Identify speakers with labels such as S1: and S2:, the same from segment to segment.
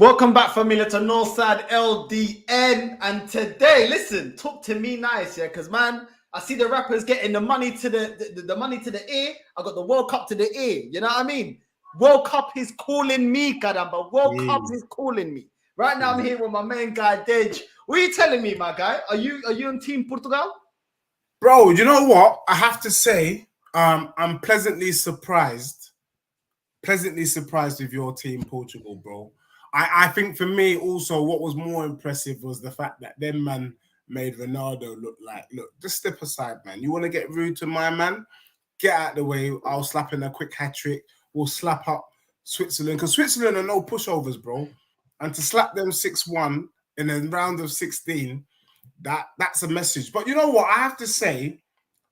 S1: Welcome back, familia, to Northside LDN. And today, listen, talk to me nice, yeah, because man, I see the rappers getting the money to the money to the ear. I got the World Cup to the ear. You know what I mean? World Cup is calling me, caramba. World Cup is calling me. Right now, I'm here with my main guy, Dej. What are you telling me, my guy? Are you on Team Portugal?
S2: Bro, you know what? I have to say, I'm pleasantly surprised with your team, Portugal, bro. I think for me also what was more impressive was the fact that them man made Ronaldo look, just step aside, man. You want to get rude to my man? Get out of the way. I'll slap in a quick hat trick. We'll slap up Switzerland, because Switzerland are no pushovers, bro. And to slap them 6-1 in a round of 16, that's a message. But you know what? I have to say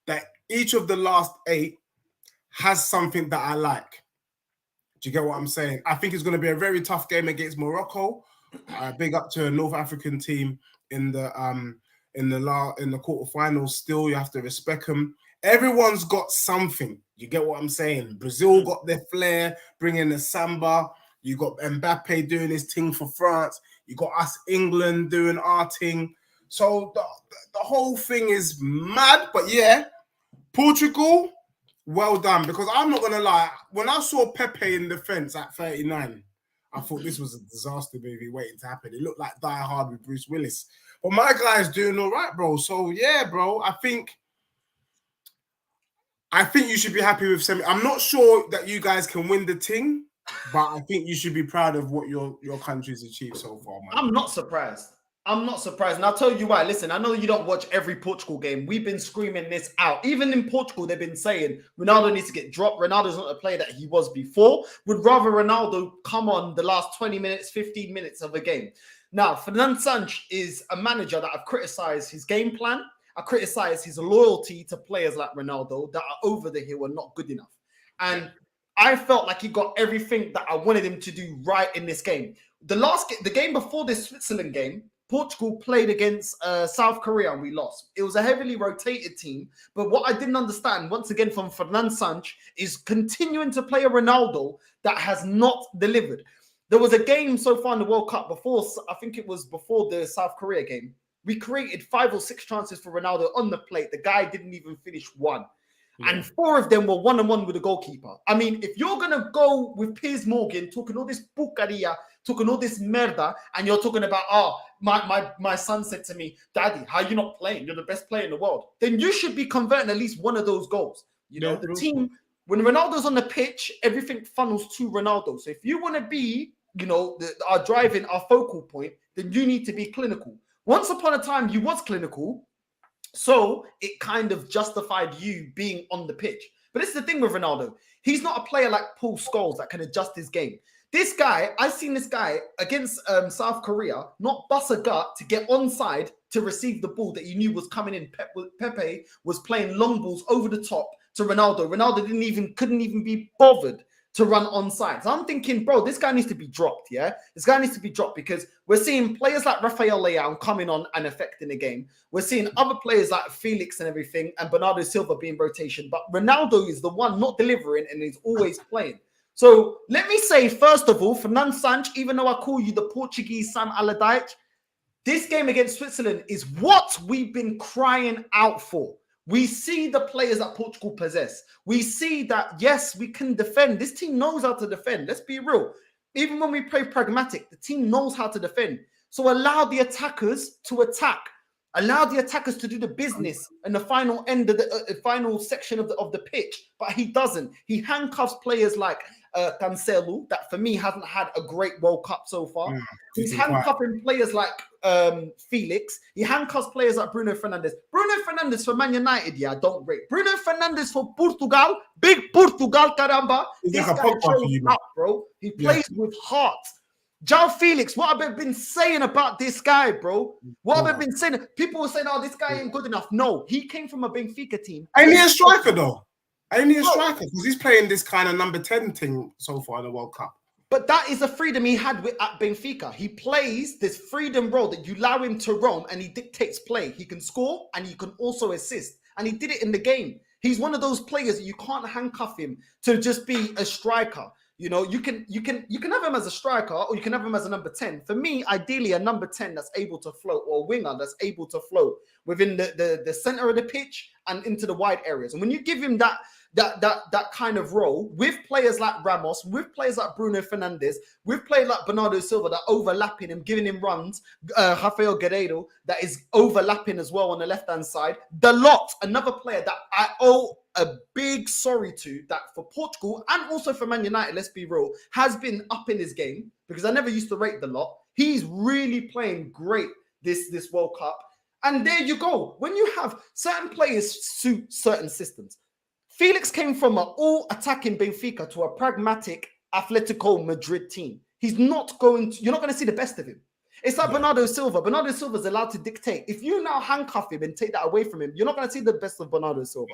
S2: that each of the last 8 has something that I like. Do you get what I'm saying? I think it's going to be a very tough game against Morocco. Big up to a North African team in the quarterfinals. Still, you have to respect them. Everyone's got something. You get what I'm saying? Brazil got their flair, bringing the samba. You got Mbappe doing his thing for France. You got us, England, doing our thing. So the whole thing is mad. But yeah, Portugal, well done. Because I'm not going to lie, when I saw Pepe in defence at 39, I thought this was a disaster movie waiting to happen. It looked like Die Hard with Bruce Willis. But my guy's doing all right, bro. So yeah, bro, I think you should be happy with semi. I'm not sure that you guys can win the thing, but I think you should be proud of what your country's achieved so far, man.
S1: I'm not surprised. And I'll tell you why. Listen, I know you don't watch every Portugal game. We've been screaming this out. Even in Portugal, they've been saying Ronaldo needs to get dropped. Ronaldo's not the player that he was before. Would rather Ronaldo come on the last 20 minutes, 15 minutes of a game. Now, Fernando Santos is a manager that I've criticized his game plan. I criticize his loyalty to players like Ronaldo that are over the hill and not good enough. And I felt like he got everything that I wanted him to do right in this game. The game before this Switzerland game, Portugal played against South Korea and we lost. It was a heavily rotated team. But what I didn't understand, once again, from Fernando Santos, is continuing to play a Ronaldo that has not delivered. There was a game so far in the World Cup before, I think it was before the South Korea game. We created 5 or 6 chances for Ronaldo on the plate. The guy didn't even finish one. Yeah. And 4 of them were 1-on-1 with the goalkeeper. I mean, if you're going to go with Piers Morgan talking all this bucaria, talking all this merda, and you're talking about, my son said to me, Daddy, how are you not playing? You're the best player in the world. Then you should be converting at least one of those goals. You know, the team, when Ronaldo's on the pitch, everything funnels to Ronaldo. So if you want to be, our driving, our focal point, then you need to be clinical. Once upon a time, you was clinical, so it kind of justified you being on the pitch. But this is the thing with Ronaldo. He's not a player like Paul Scholes that can adjust his game. This guy, I've seen this guy against South Korea not bust a gut to get onside to receive the ball that you knew was coming in. Pepe was playing long balls over the top to Ronaldo. Ronaldo couldn't even be bothered to run onside. So I'm thinking, bro, this guy needs to be dropped, yeah? This guy needs to be dropped because we're seeing players like Rafael Leão coming on and affecting the game. We're seeing other players like Felix and everything and Bernardo Silva being rotation. But Ronaldo is the one not delivering and he's always playing. So let me say, first of all, Fernando Santos, even though I call you the Portuguese Sam Allardyce, this game against Switzerland is what we've been crying out for. We see the players that Portugal possess. We see that, yes, we can defend. This team knows how to defend. Let's be real. Even when we play pragmatic, the team knows how to defend. So allow the attackers to attack. Allow the attackers to do the business in the final end of the final section of the pitch. But he doesn't. He handcuffs players like Cancelo, that for me hasn't had a great World Cup so far. He's handcuffing players like Felix. He handcuffs players like Bruno Fernandes. Bruno Fernandes for Man United, yeah, don't rate. Bruno Fernandes for Portugal, big Portugal, caramba. This guy shows up, bro. He plays with heart. João Felix, what have I been saying about this guy, bro? What have I been saying? People were saying, oh, this guy ain't good enough. No, he came from a Benfica team.
S2: Ain't he a striker, though? Ain't he a striker? Because he's playing this kind of number 10 thing so far in the World Cup.
S1: But that is a freedom he had at Benfica. He plays this freedom role that you allow him to roam and he dictates play. He can score and he can also assist. And he did it in the game. He's one of those players that you can't handcuff him to just be a striker. You know, you can have him as a striker or you can have him as a number 10. For me, ideally, a number 10 that's able to float, or a winger that's able to float within the center of the pitch and into the wide areas. And when you give him that kind of role with players like Ramos, with players like Bruno Fernandes, with players like Bernardo Silva that overlapping him, giving him runs, Rafael Guerreiro that is overlapping as well on the left-hand side. The lot, another player that I owe a big sorry to, that for Portugal and also for Man United, let's be real, has been up in his game, because I never used to rate the lot. He's really playing great this World Cup. And there you go. When you have certain players suit certain systems. Felix came from an all-attacking Benfica to a pragmatic Atletico Madrid team. He's not going to, you're not going to see the best of him. It's like Bernardo Silva. Bernardo Silva is allowed to dictate. If you now handcuff him and take that away from him, you're not going to see the best of Bernardo Silva.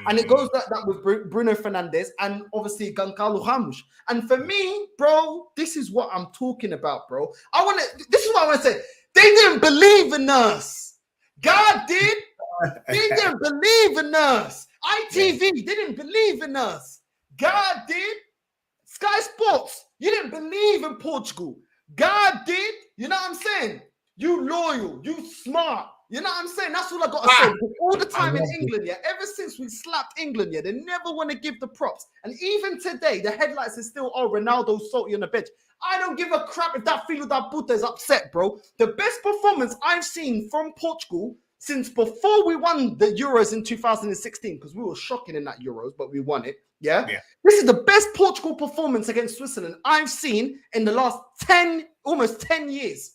S1: And it goes that with Bruno Fernandes and obviously Goncalo Ramos. And for me, bro, this is what I'm talking about, bro. This is what I want to say. They didn't believe in us. God did. They didn't believe in us. ITV didn't believe in us. God did. Sky Sports, you didn't believe in Portugal. God did. You know what I'm saying? You loyal, you smart. You know what I'm saying? That's all I got to say. All the time in England, yeah, ever since we slapped England, yeah, they never want to give the props. And even today, the headlights is still, oh, Ronaldo salty on the bench. I don't give a crap if that Filho da Puta is upset, bro. The best performance I've seen from Portugal since before we won the Euros in 2016, because we were shocking in that Euros, but we won it. Yeah. This is the best Portugal performance against Switzerland I've seen in the last almost 10 years.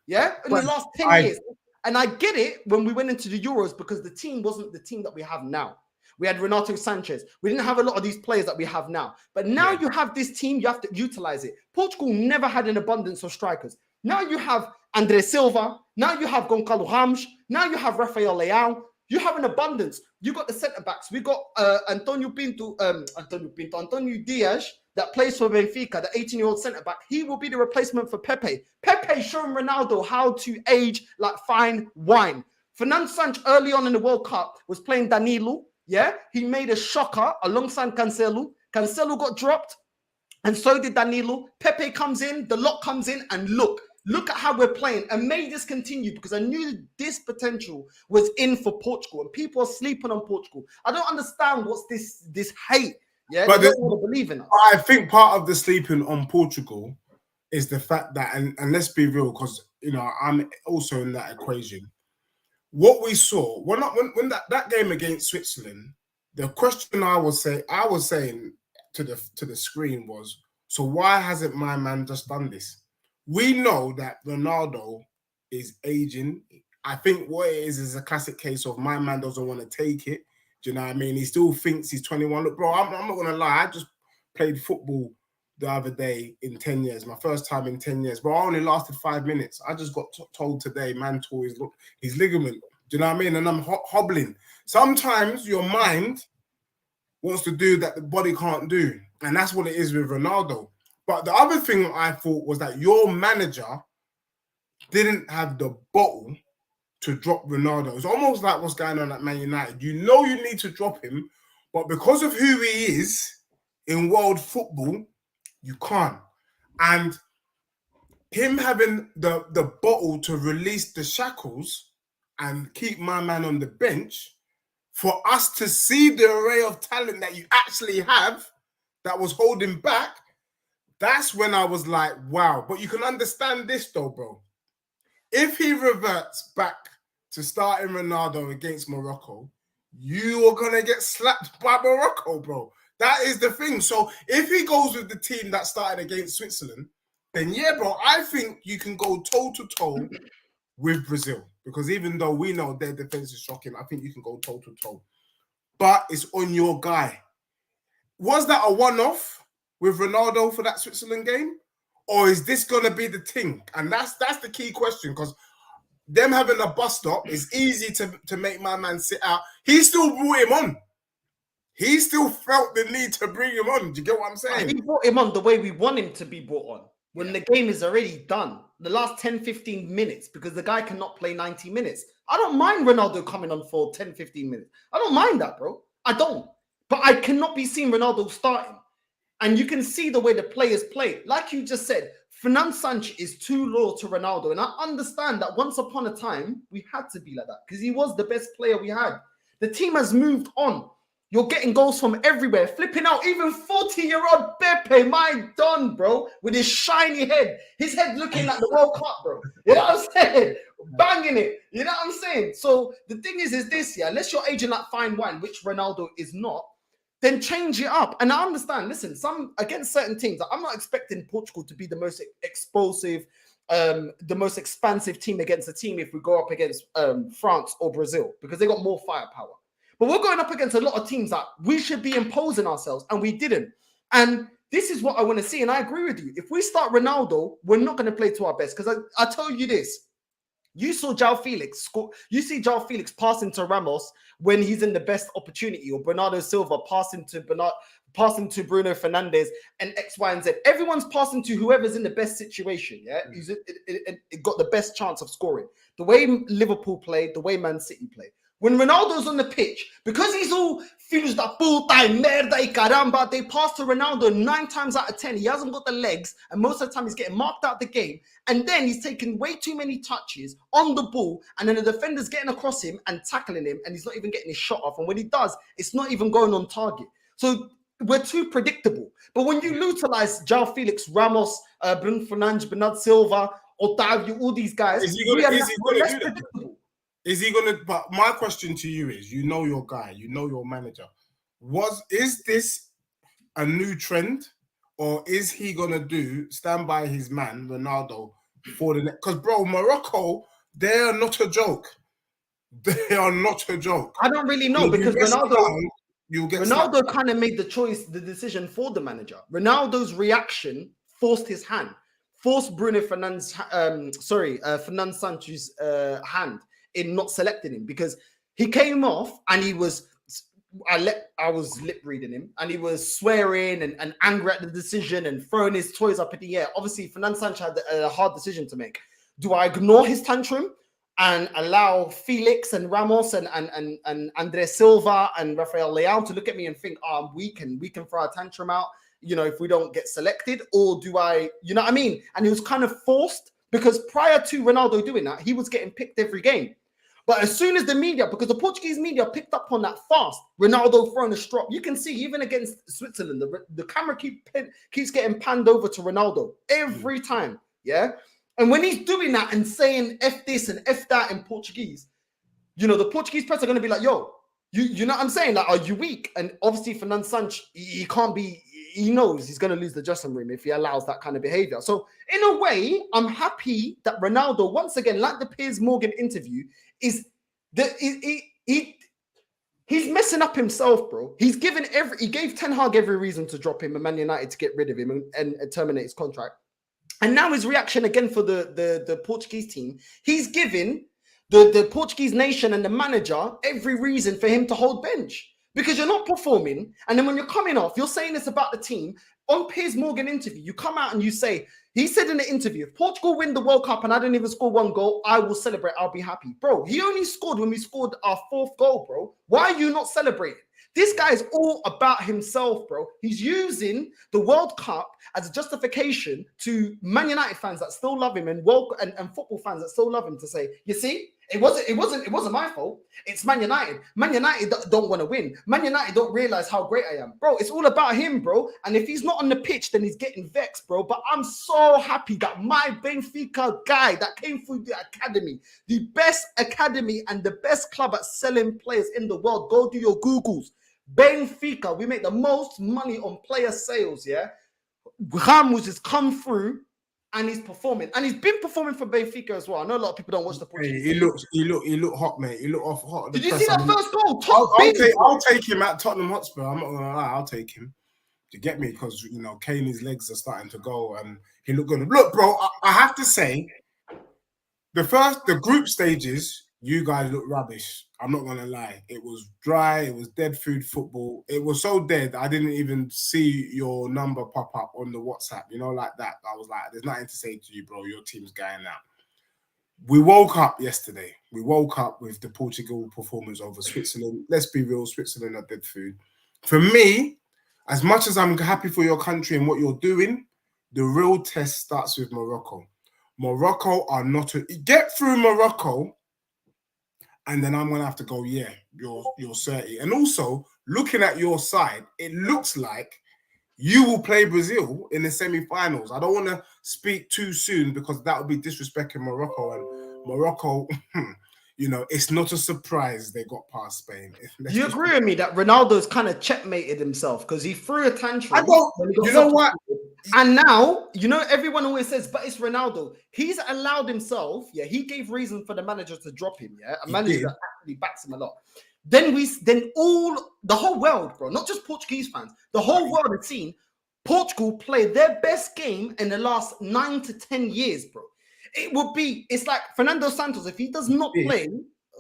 S1: Yeah. In the last 10 years. And I get it when we went into the Euros, because the team wasn't the team that we have now. We had Renato Sanchez. We didn't have a lot of these players that we have now. But now you have this team, you have to utilize it. Portugal never had an abundance of strikers. Now you have André Silva. Now you have Goncalo Ramos. Now you have Rafael Leao. You have an abundance. You got the centre backs. We got Antonio Diaz that plays for Benfica, the 18-year-old centre back. He will be the replacement for Pepe. Pepe showing Ronaldo how to age like fine wine. Fernando Santos early on in the World Cup was playing Danilo. Yeah, he made a shocker alongside Cancelo. Cancelo got dropped, and so did Danilo. Pepe comes in, the lot comes in, and look at how we're playing. And may this continue, because I knew this potential was in for Portugal, and people are sleeping on Portugal. I don't understand what's this hate. Yeah, but they don't want to believe in us.
S2: I think part of the sleeping on Portugal is the fact that, and let's be real, because you know I'm also in that equation. What we saw when that game against Switzerland, the question I was saying to the screen was, so why hasn't my man just done this? We know that Ronaldo is aging. I think what it is a classic case of my man doesn't want to take it. Do you know what I mean? He still thinks he's 21. Look, bro, I'm not going to lie. I just played football the other day in 10 years. My first time in 10 years. Bro, I only lasted 5 minutes. I just got told today, man tore his ligament. Do you know what I mean? And I'm hobbling. Sometimes your mind wants to do that the body can't do. And that's what it is with Ronaldo. But the other thing I thought was that your manager didn't have the bottle to drop Ronaldo. It's almost like what's going on at Man United. You know you need to drop him, but because of who he is in world football, you can't. And him having the bottle to release the shackles and keep my man on the bench, for us to see the array of talent that you actually have that was holding back, that's when I was like, wow. But you can understand this though, bro. If he reverts back to starting Ronaldo against Morocco, you are going to get slapped by Morocco, bro. That is the thing. So if he goes with the team that started against Switzerland, then yeah, bro, I think you can go toe-to-toe with Brazil. Because even though we know their defense is shocking, I think you can go toe-to-toe. But it's on your guy. Was that a one-off with Ronaldo for that Switzerland game? Or is this going to be the thing? And that's the key question, because them having a bus stop is easy to make my man sit out. He still brought him on. He still felt the need to bring him on. Do you get what I'm saying?
S1: He brought him on the way we want him to be brought on. When the game is already done, the last 10, 15 minutes, because the guy cannot play 90 minutes. I don't mind Ronaldo coming on for 10, 15 minutes. I don't mind that, bro. I don't. But I cannot be seeing Ronaldo starting. And you can see the way the players play. Like you just said, Fernand Sancho is too loyal to Ronaldo. And I understand that once upon a time, we had to be like that because he was the best player we had. The team has moved on. You're getting goals from everywhere, flipping out. Even 40-year-old Pepe, my Don, bro, with his shiny head. His head looking like the World Cup, bro. You know what I'm saying? Banging it. You know what I'm saying? So the thing is this, yeah, unless you're aging like fine wine, which Ronaldo is not, then change it up. And I understand, listen, some against certain teams, I'm not expecting Portugal to be the most explosive, the most expansive team against a team if we go up against France or Brazil, because they got more firepower. But we're going up against a lot of teams that we should be imposing ourselves, and we didn't. And this is what I want to see, and I agree with you. If we start Ronaldo, we're not going to play to our best, because I tell you this. You saw João Felix score. You see João Felix passing to Ramos when he's in the best opportunity, or Bernardo Silva passing to Bruno Fernandes and X, Y, and Z. Everyone's passing to whoever's in the best situation. Yeah, it got the best chance of scoring. The way Liverpool played, the way Man City played. When Ronaldo's on the pitch, because he's all feels that full-time merda y caramba, they pass to Ronaldo 9 times out of 10. He hasn't got the legs, and most of the time he's getting marked out the game. And then he's taking way too many touches on the ball, and then the defender's getting across him and tackling him, and he's not even getting his shot off. And when he does, it's not even going on target. So we're too predictable. But when you utilize João Felix, Ramos, Bruno Fernandes, Bernardo Silva, Otavio, all these guys, we're less predictable.
S2: Is he gonna? But my question to you is: you know your guy, you know your manager. Is this a new trend, or is he gonna stand by his man Ronaldo for the next? Because bro, Morocco, they are not a joke. They are not a joke.
S1: I don't really know, because Ronaldo kind of made the decision for the manager. Ronaldo's reaction forced his hand, forced Bruno Fernandes, Fernand Sancho's hand in not selecting him, because he came off and he was, I was lip reading him, and he was swearing and angry at the decision and throwing his toys up in the air. Obviously, Fernand Sancho had a hard decision to make. Do I ignore his tantrum and allow Felix and Ramos and Andre Silva and Rafael Leão to look at me and think, oh, I'm weak and we can throw a tantrum out, you know, if we don't get selected? Or do I, you know what I mean? And he was kind of forced, because prior to Ronaldo doing that, he was getting picked every game. But as soon as the media, because the Portuguese media picked up on that fast, Ronaldo throwing a strop, you can see even against Switzerland, the camera keeps getting panned over to Ronaldo every time, yeah? And when he's doing that and saying F this and F that in Portuguese, you know, the Portuguese press are going to be like, yo, you know what I'm saying? Like, are you weak? And obviously Fernand Sancho, he can't be, he knows he's going to lose the dressing room if he allows that kind of behavior. So in a way, I'm happy that Ronaldo, once again, like the Piers Morgan interview, he's messing up himself, bro. He gave Ten Hag every reason to drop him and Man United to get rid of him and terminate his contract. And now his reaction again for the Portuguese team, he's given the Portuguese nation and the manager every reason for him to hold bench, because you're not performing. And then when you're coming off, you're saying this about the team. On Piers Morgan interview, you come out and you say, he said in the interview, if Portugal win the World Cup and I didn't even score 1 goal, I will celebrate. I'll be happy. Bro, he only scored when we scored our 4th goal, bro. Why are you not celebrating? This guy is all about himself, bro. He's using the World Cup as a justification to Man United fans that still love him and football fans that still love him, to say, you see, it wasn't my fault. It's Man United. Man United don't want to win. Man United don't realize how great I am, bro. It's all about him, bro. And if he's not on the pitch, then he's getting vexed, bro. But I'm so happy that my Benfica guy that came through the academy, the best academy and the best club at selling players in the world. Go do your Googles. Benfica, we make the most money on player sales, yeah? Ramos has come through and he's performing. And he's been performing for Benfica as well. I know a lot of people don't watch the Portuguese.
S2: He looked hot, mate. He looked hot.
S1: Did you see that first goal?
S2: I'll take him at Tottenham Hotspur. I'm not gonna lie, I'll take him. To get me, because you know Kane's legs are starting to go and he looked good. Look, bro, I have to say, the group stages, you guys look rubbish. I'm not gonna lie. It was dry. It was dead food football. It was so dead. I didn't even see your number pop up on the WhatsApp. You know, like that. I was like, "There's nothing to say to you, bro. Your team's going out." We woke up yesterday. We woke up with the Portugal performance over Switzerland. Let's be real. Switzerland are dead food. For me, as much as I'm happy for your country and what you're doing, the real test starts with Morocco. Morocco are not to get through Morocco, and then I'm gonna have to go, yeah, you're 30. And also, looking at your side, it looks like you will play Brazil in the semi-finals. I don't want to speak too soon because that would be disrespecting Morocco. And Morocco, you know, it's not a surprise they got past Spain.
S1: Do you agree with me that Ronaldo's kind of checkmated himself because he threw a tantrum?
S2: I don't. You know what?
S1: And now, you know, everyone always says, but it's Ronaldo. He's allowed himself, yeah, he gave reason for the manager to drop him, yeah? A manager that actually backs him a lot. Then the whole world, bro, not just Portuguese fans, the whole world had seen Portugal play their best game in the last 9 to 10 years, bro. It's like Fernando Santos, if he does not play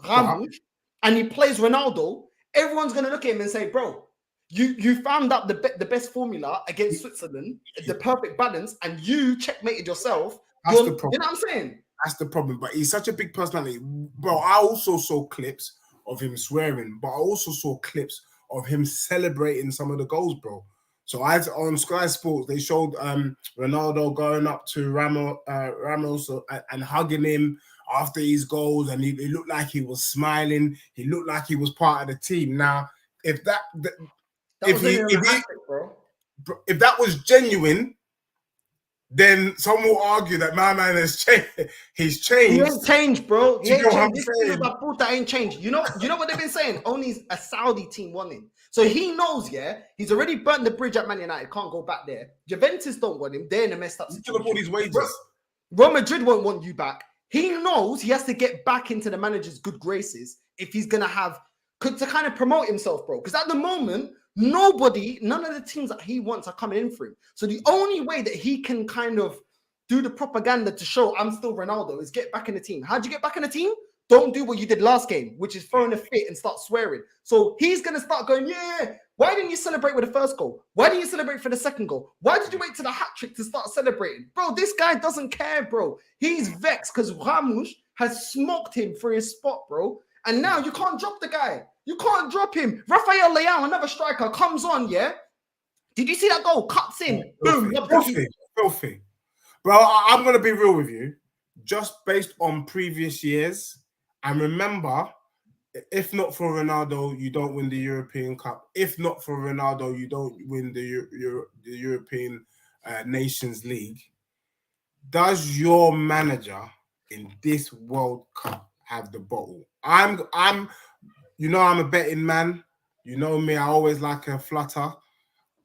S1: Ramos and he plays Ronaldo, everyone's going to look at him and say, bro, you found out the best formula against Switzerland, the perfect balance, and you checkmated yourself.
S2: That's the problem.
S1: You know what I'm saying?
S2: That's the problem. But he's such a big personality. Bro, I also saw clips of him swearing, but I also saw clips of him celebrating some of the goals, bro. So on Sky Sports, they showed Ronaldo going up to Ramos and hugging him after his goals, and he looked like he was smiling. He looked like he was part of the team. Now, if that was genuine, then some will argue that my man has changed. He's changed.
S1: He ain't changed, bro. He ain't changed. This ain't changed. You know what they've been saying? Only a Saudi team won him. So he knows, yeah, he's already burnt the bridge at Man United. Can't go back there. Juventus don't want him. They're in a messed up situation.
S2: All these wages.
S1: Real Madrid won't want you back. He knows he has to get back into the manager's good graces if he's going to kind of promote himself, bro. Because at the moment, none of the teams that he wants are coming in for him. So the only way that he can kind of do the propaganda to show I'm still Ronaldo is get back in the team. How'd you get back in the team? Don't do what you did last game, which is throwing a fit and start swearing. So he's going to start going, yeah, why didn't you celebrate with the first goal? Why didn't you celebrate for the second goal? Why did you wait to the hat trick to start celebrating? Bro, this guy doesn't care, bro. He's vexed because Ramos has smoked him for his spot, bro. And now you can't drop the guy. You can't drop him. Rafael Leão, another striker, comes on, yeah? Did you see that goal? Cuts in. Boom.
S2: Filthy. Bro, I'm going to be real with you. Just based on previous years, and remember, if not for Ronaldo, you don't win the European Cup. If not for Ronaldo, you don't win the European Nations League. Does your manager in this World Cup have the bottle? I'm a betting man. You know me, I always like a flutter.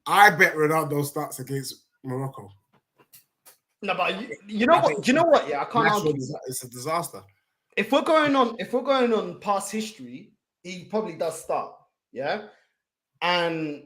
S2: I bet Ronaldo starts against Morocco.
S1: No, but you know what? You know what? Yeah, I can't argue.
S2: It's a disaster.
S1: If we're going on past history, he probably does start. Yeah. And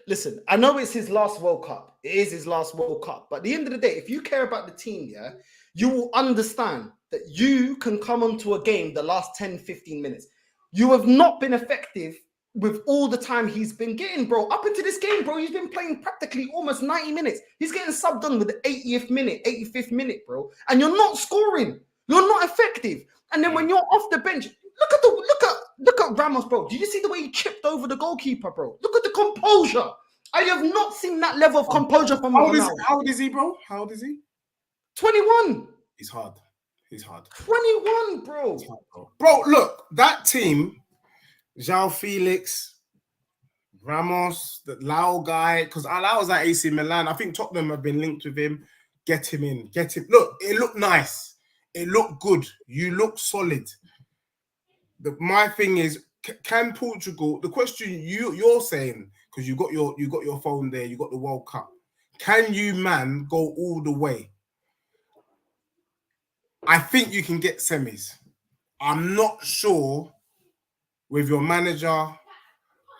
S1: listen, I know it's his last World Cup. It is his last World Cup. But at the end of the day, if you care about the team, yeah, you will understand that you can come onto a game the last 10, 15 minutes. You have not been effective with all the time he's been getting, bro. Up into this game, bro, he's been playing practically almost 90 minutes. He's getting subbed on with the 80th minute, 85th minute, bro. And you're not scoring. You're not effective. And then when you're off the bench, look at Ramos, bro. Did you see the way he chipped over the goalkeeper, bro? Look at the composure. I have not seen that level of composure from him.
S2: How old is he, bro? How old is he?
S1: 21.
S2: He's hard.
S1: 21, bro.
S2: Bro, look, that team, João Felix, Ramos, the Lau guy, because Lau was at AC Milan. I think Tottenham have been linked with him. Get him in. Look, it looked nice. It looked good. You look solid. My thing is, can Portugal? The question you're saying, because you got your phone there, you got the World Cup. Can you, man, go all the way? I think you can get semis. I'm not sure with your manager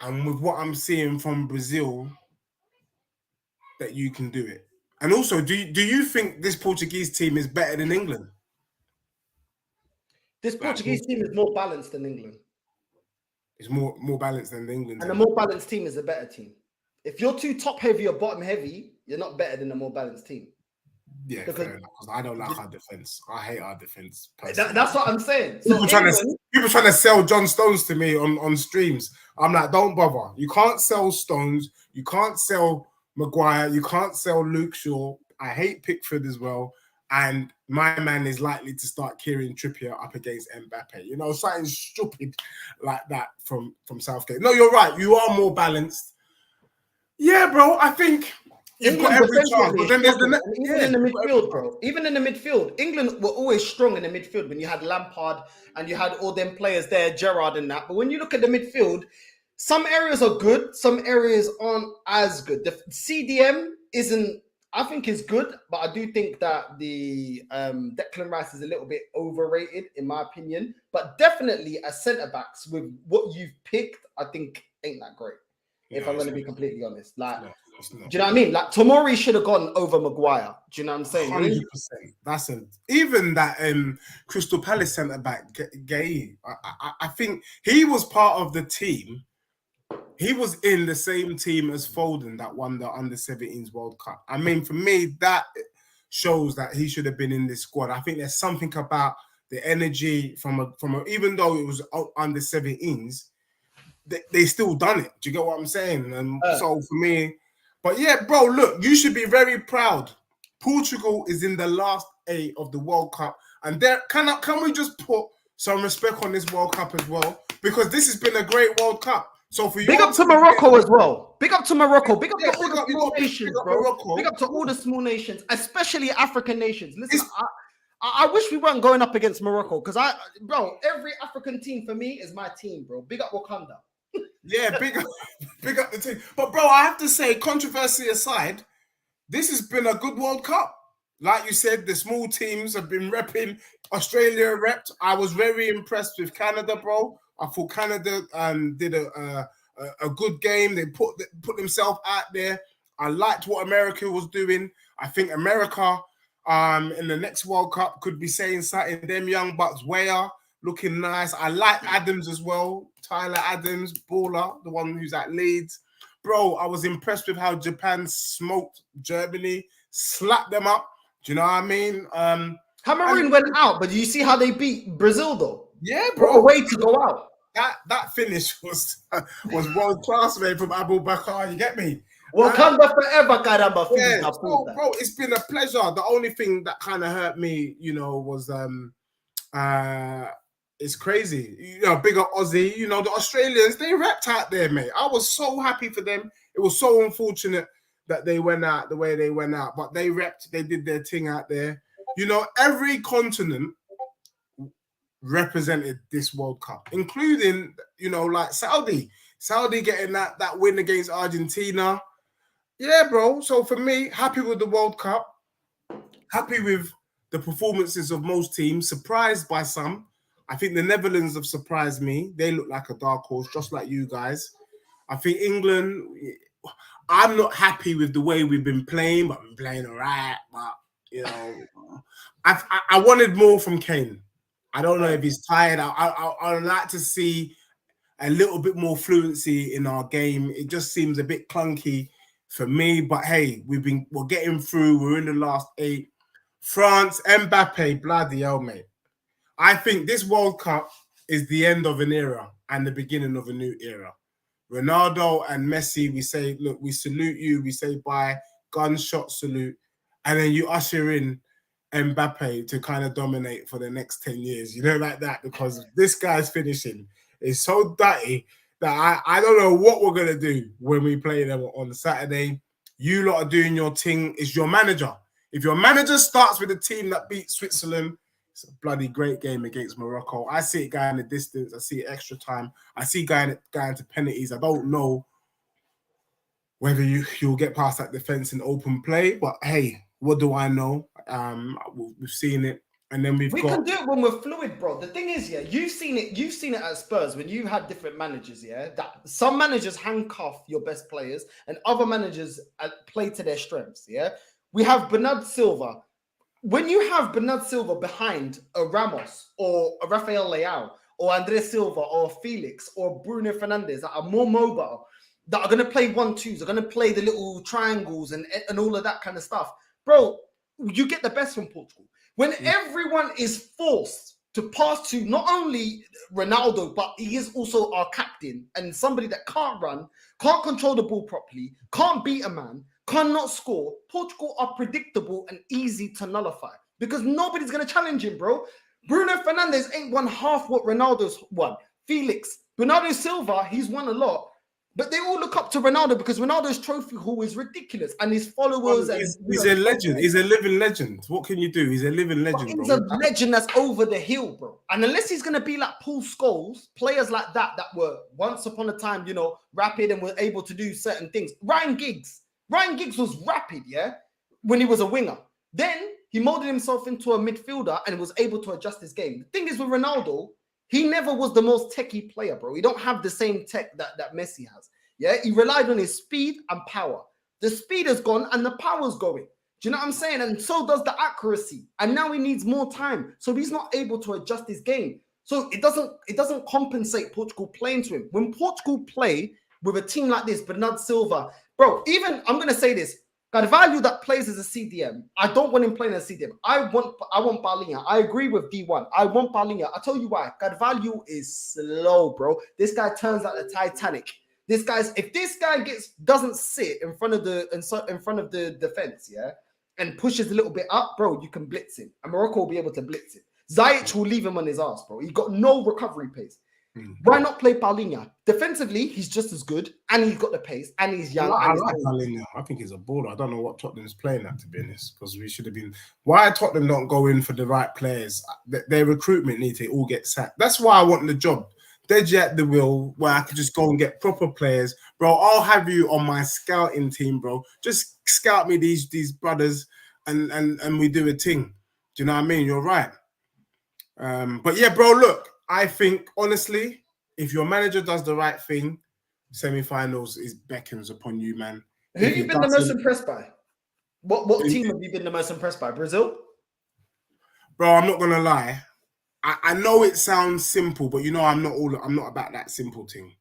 S2: and with what I'm seeing from Brazil that you can do it. And also, do you think this Portuguese team is better than England?
S1: This Portuguese team is more balanced than England.
S2: It's more balanced than the England
S1: team. And a more balanced team is a better team. If you're too top heavy or bottom heavy, you're not better than a more balanced team.
S2: Yeah,
S1: Because
S2: fair enough. 'Cause I don't like our defense. I hate our defense
S1: that's what I'm saying.
S2: People
S1: So
S2: trying to sell John Stones to me on streams. I'm like, don't bother. You can't sell Stones. You can't sell Maguire. You can't sell Luke Shaw. I hate Pickford as well. And my man is likely to start Kieran Trippier up against Mbappe. You know, something stupid like that from Southgate. No, you're right. You are more balanced. Yeah, bro. I think you've got every chance. But then there's
S1: even in the midfield, bro. Even in the midfield, England were always strong in the midfield when you had Lampard and you had all them players there, Gerrard and that. But when you look at the midfield, some areas are good, some areas aren't as good. The CDM isn't, I think, is good, but I do think that the Declan Rice is a little bit overrated, in my opinion. But definitely as centre backs with what you've picked, I think ain't that great. If I'm going to be completely honest, like, do you know what I mean? Like, Tomori should have gone over Maguire. Do you know what I'm saying?
S2: 100%. That's even that Crystal Palace centre back Gay. I think he was part of the team. He was in the same team as Foden that won the under-17s World Cup. I mean, for me, that shows that he should have been in this squad. I think there's something about the energy from a even though it was under-17s. They still done it. Do you get what I'm saying? And so for me, but yeah, bro, look, you should be very proud. Portugal is in the last 8 of the World Cup, and there can we just put some respect on this World Cup as well, because this has been a great World Cup. So for you,
S1: big up to Morocco as well. Big up to Morocco. Big up to all the small nations, bro. Big up to all the small nations, especially African nations. Listen, I wish we weren't going up against Morocco, because every African team for me is my team, bro. Big up Wakanda.
S2: Yeah, big up the team. But bro, I have to say, controversy aside, this has been a good World Cup. Like you said, the small teams have been repping. Australia repped. I was very impressed with Canada, bro. I thought Canada did a good game. They put themselves out there. I liked what America was doing. I think America in the next World Cup could be saying something. Them young bucks, Weah, looking nice. I like Adams as well. Tyler Adams, baller, the one who's at Leeds. Bro, I was impressed with how Japan smoked Germany, slapped them up. Do you know what I mean?
S1: Cameroon went out, but you see how they beat Brazil, though?
S2: Yeah, bro.
S1: What a way to go out.
S2: That finish was world class, man, from Abu Bakar. You get me?
S1: Wakanda forever, caramba.
S2: Yeah, so, bro, it's been a pleasure. The only thing that kind of hurt me, you know, was it's crazy. You know, big up Aussie. You know, the Australians, they repped out there, mate. I was so happy for them. It was so unfortunate that they went out the way they went out, but they repped. They did their thing out there. You know, every continent represented this World Cup, including, you know, like Saudi getting that win against Argentina. Yeah, bro. So for me, happy with the World Cup, happy with the performances of most teams, surprised by some. I think the Netherlands have surprised me. They look like a dark horse, just like you guys. I think England, I'm not happy with the way we've been playing, but we're playing all right. But, you know, I wanted more from Kane. I don't know if he's tired. I'd like to see a little bit more fluency in our game. It just seems a bit clunky for me. But hey, we're getting through. We're in the last 8. France, Mbappe, bloody hell, mate. I think this World Cup is the end of an era and the beginning of a new era. Ronaldo and Messi, we say, look, we salute you. We say bye, gunshot salute. And then you usher in Mbappe to kind of dominate for the next 10 years, you know, like that, because this guy's finishing is so dirty that I don't know what we're going to do when we play them on Saturday. You lot are doing your thing. It's your manager. If your manager starts with a team that beat Switzerland, it's a bloody great game against Morocco. I see it going the distance. I see it extra time. I see going to penalties. I don't know whether you'll get past that defense in open play, but hey, what do I know? We've seen it, and then we
S1: can do it when we're fluid, bro. The thing is, yeah, you've seen it at Spurs when you've had different managers, yeah. That some managers handcuff your best players, and other managers play to their strengths, yeah. We have Bernard Silva. When you have Bernard Silva behind a Ramos or a Rafael Leao or Andres Silva or Felix or Bruno Fernandes that are more mobile, that are going to play 1-2s, are going to play the little triangles and all of that kind of stuff, bro, you get the best from Portugal. When everyone is forced to pass to not only Ronaldo, but he is also our captain and somebody that can't run, can't control the ball properly, can't beat a man, cannot score. Portugal are predictable and easy to nullify because nobody's going to challenge him, bro. Bruno Fernandes ain't won half what Ronaldo's won. Felix, Bernardo Silva, he's won a lot. But they all look up to Ronaldo because Ronaldo's trophy haul is ridiculous, and his followers.
S2: He's a legend. He's a living legend. What can you do? He's a living legend,
S1: he's
S2: bro.
S1: a legend that's over the hill, bro. And unless he's gonna be like Paul Scholes, players like that were once upon a time, you know, rapid and were able to do certain things. Ryan Giggs was rapid, yeah, when he was a winger. Then he molded himself into a midfielder and was able to adjust his game. The thing is with Ronaldo, he never was the most techie player, bro. He don't have the same tech that Messi has. Yeah, he relied on his speed and power. The speed is gone and the power's going. Do you know what I'm saying? And so does the accuracy. And now he needs more time. So he's not able to adjust his game. So it doesn't compensate Portugal playing to him. When Portugal play with a team like this, Bernardo Silva, bro, even I'm gonna say this. Carvalho that plays as a CDM, I don't want him playing as a CDM. I want Paulinho. I agree with D1. I want Paulinho. I'll tell you why. Carvalho is slow, bro. This guy turns like the Titanic. If this guy doesn't sit in front of the defense, yeah, and pushes a little bit up, bro, you can blitz him. And Morocco will be able to blitz him. Ziyech will leave him on his ass, bro. He got no recovery pace. Why not play Paulinho? Defensively, he's just as good, and he's got the pace, and he's young.
S2: I like Paulinho. I think he's a baller. I don't know what Tottenham's playing at, to be honest, because we should have been. Why Tottenham don't go in for the right players? Their recruitment need to all get sacked. That's why I want the job. Deji at the wheel, where I could just go and get proper players, bro. I'll have you on my scouting team, bro. Just scout me these brothers, and we do a thing. Do you know what I mean? You're right. But yeah, bro. Look. I think, honestly, if your manager does the right thing, semi-finals is beckons upon you, man.
S1: Who have you been the most impressed by? What team have you been the most impressed by? Brazil?
S2: Bro, I'm not going to lie. I know it sounds simple, but you know I'm not about that simple thing.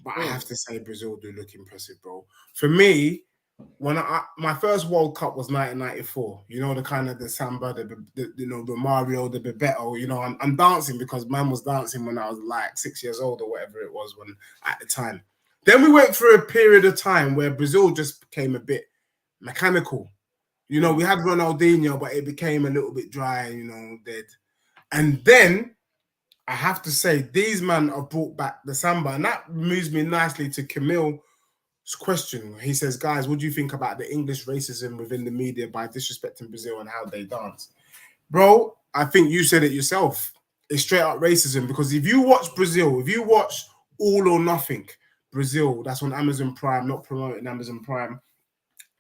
S2: But I have to say Brazil do look impressive, bro. For me, when my first World Cup was 1994, you know, the kind of the samba, the Mario, the Bebeto, you know, I'm dancing because man was dancing when I was like 6 years old or whatever it was when at the time. Then we went through a period of time where Brazil just became a bit mechanical. You know, we had Ronaldinho, but it became a little bit dry, you know, dead. And then I have to say these men have brought back the samba, and that moves me nicely to Camille question. He says, guys, what do you think about the English racism within the media by disrespecting Brazil and how they dance? Bro, I think you said it yourself. It's straight up racism, because if you watch Brazil, if you watch All or Nothing, Brazil, that's on Amazon Prime, not promoting Amazon Prime,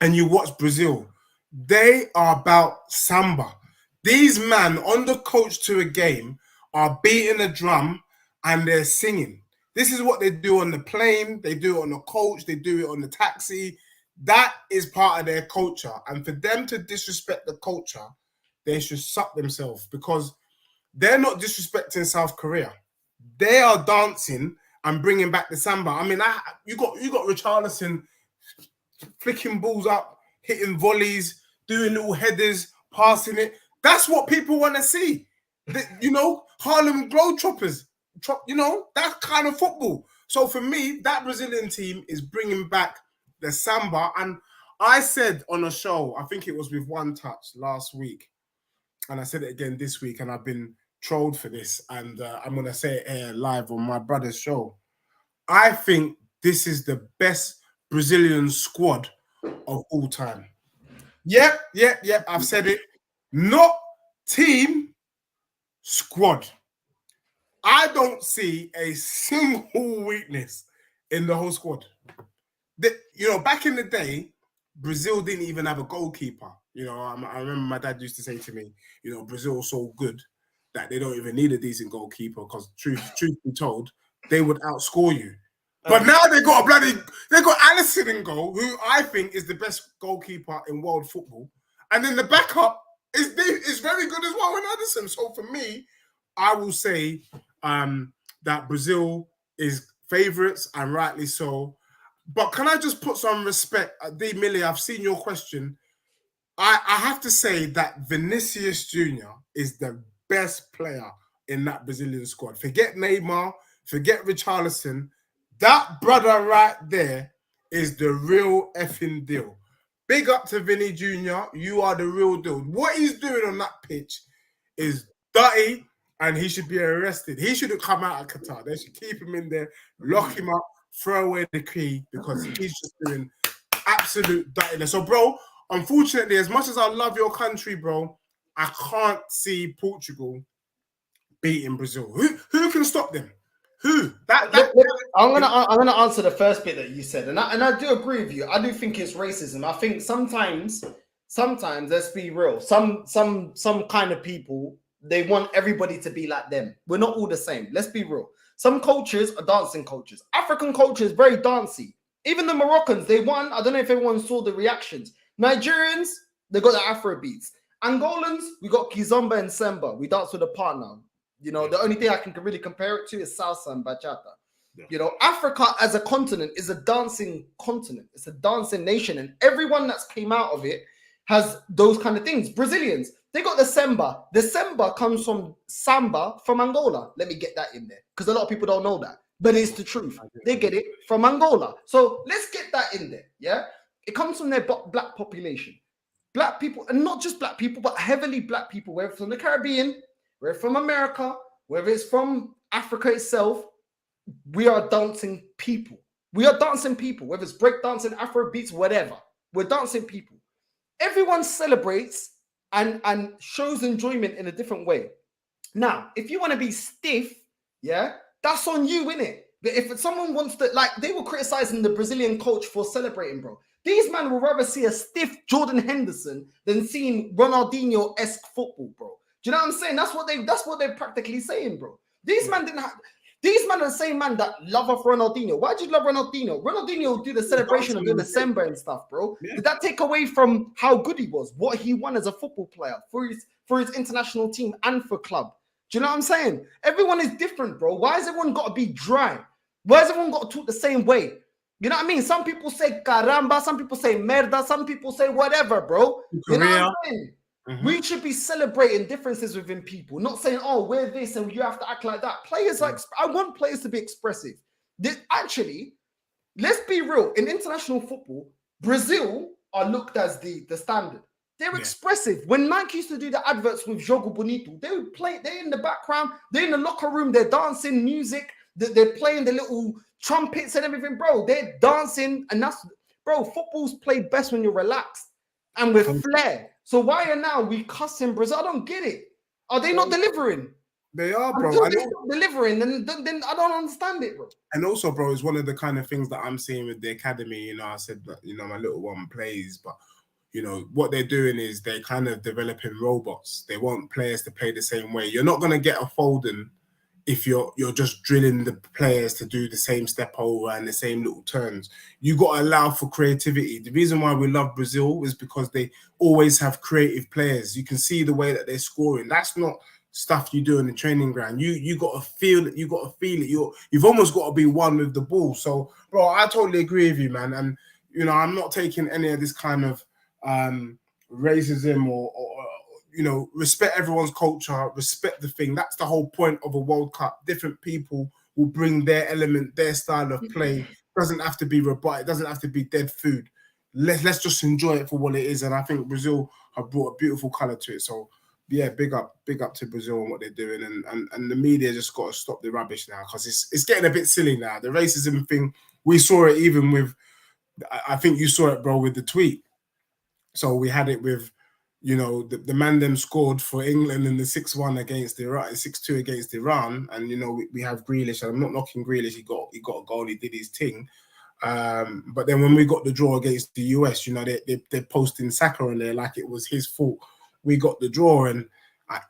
S2: and you watch Brazil, they are about samba. These men on the coach to a game are beating a drum and they're singing. This is what they do on the plane. They do it on the coach. They do it on the taxi. That is part of their culture. And for them to disrespect the culture, they should suck themselves, because they're not disrespecting South Korea. They are dancing and bringing back the samba. I mean, you got Richarlison flicking balls up, hitting volleys, doing little headers, passing it. That's what people want to see. You know, Harlem Globetrotters. You know, that kind of football. So for me, that Brazilian team is bringing back the samba. And I said on a show, I think it was with One Touch last week, and I said it again this week, and I've been trolled for this, and I'm going to say it here live on my brother's show. I think this is the best Brazilian squad of all time. Yep. I've said it. Not team, squad. I don't see a single weakness in the whole squad. You know, back in the day, Brazil didn't even have a goalkeeper. You know, I remember my dad used to say to me, you know, Brazil was so good that they don't even need a decent goalkeeper, because truth be told, they would outscore you. But now they got Alisson in goal, who I think is the best goalkeeper in world football. And then the backup is very good as well in Alisson. So for me, I will say that Brazil is favourites, and rightly so. But can I just put some respect? D. Millie, I've seen your question. I have to say that Vinicius Jr. is the best player in that Brazilian squad. Forget Neymar, forget Richarlison. That brother right there is the real effing deal. Big up to Vinny Jr. You are the real deal. What he's doing on that pitch is dirty, and he should be arrested. He shouldn't come out of Qatar. They should keep him in there, lock him up, throw away the key, because he's just doing absolute dirtiness. So, bro, unfortunately, as much as I love your country, bro, I can't see Portugal beating Brazil. Who can stop them? Who?
S1: I'm gonna answer the first bit that you said, and I do agree with you. I do think it's racism. I think sometimes, let's be real, some kind of people, they want everybody to be like them. We're not all the same. Let's be real. Some cultures are dancing cultures. African culture is very dancey. Even the Moroccans, they won. I don't know if everyone saw the reactions. Nigerians, they got the Afro beats. Angolans, we got Kizomba and Semba. We dance with a partner. You know, the only thing I can really compare it to is salsa and bachata. Yeah. You know, Africa as a continent is a dancing continent. It's a dancing nation. And everyone that's came out of it has those kind of things. Brazilians, they got the semba. The semba comes from samba from Angola. Let me get that in there, because a lot of people don't know that. But it's the truth. They get it from Angola. So let's get that in there, yeah? It comes from their black population. Black people, and not just black people, but heavily black people, whether from the Caribbean, whether from America, whether it's from Africa itself, we are dancing people. We are dancing people, whether it's breakdancing, Afro beats, whatever. We're dancing people. Everyone celebrates and shows enjoyment in a different way. Now, if you want to be stiff, yeah, that's on you, innit? But if someone wants to, like, they were criticizing the Brazilian coach for celebrating, bro. These men would rather see a stiff Jordan Henderson than seeing Ronaldinho-esque football, bro. Do you know what I'm saying? That's what they're practically saying, bro. These men didn't have. These men are the same man that love off Ronaldinho. Why did you love Ronaldinho? Ronaldinho do the celebration of the December and stuff, bro. Yeah. Did that take away from how good he was, what he won as a football player for his international team and for club? Do you know what I'm saying? Everyone is different, bro. Why has everyone got to be dry? Why has everyone got to talk the same way? You know what I mean? Some people say caramba, some people say merda, some people say whatever, bro. You know what I'm saying? Mm-hmm. We should be celebrating differences within people, not saying, oh, we're this and you have to act like that. Players like, I want players to be expressive. Actually, let's be real. In international football, Brazil are looked as the standard. They're expressive. When Nike used to do the adverts with Jogo Bonito, they would play, they're in the background, they're in the locker room, they're dancing music, they're playing the little trumpets and everything, bro. They're dancing, and that's, bro, football's played best when you're relaxed and with flair. So why are now we cussing Brazil? I don't get it. Are they not delivering?
S2: They are, bro.
S1: Until they're not delivering, then I don't understand it, bro.
S2: And also, bro, it's one of the kind of things that I'm seeing with the academy. You know, I said that, you know, my little one plays, but you know, what they're doing is they're kind of developing robots. They want players to play the same way. You're not going to get a Foden if you're just drilling the players to do the same step over and the same little turns. You got to allow for creativity. The reason why we love Brazil is because they always have creative players. You can see the way that they're scoring. That's not stuff you do in the training ground. You got to feel it. You got to feel it. You've almost got to be one with the ball. So, bro, I totally agree with you, man. And you know, I'm not taking any of this kind of racism or you know, respect everyone's culture, respect the thing. That's the whole point of a World Cup. Different people will bring their element, their style of play. It doesn't have to be rebutted. It doesn't have to be dead food. Let's just enjoy it for what it is. And I think Brazil have brought a beautiful color to it. So yeah, big up to Brazil and what they're doing. And the media just got to stop the rubbish now, because it's getting a bit silly now. The racism thing, we saw it even with, I think you saw it, bro, with the tweet. So we had it with, you know, the man them scored for England in the 6-1 against Iran, 6-2 against Iran, and you know we have Grealish. And I'm not knocking Grealish; he got a goal, he did his thing. But then when we got the draw against the US, you know, they're posting Saka on there like it was his fault. We got the draw, and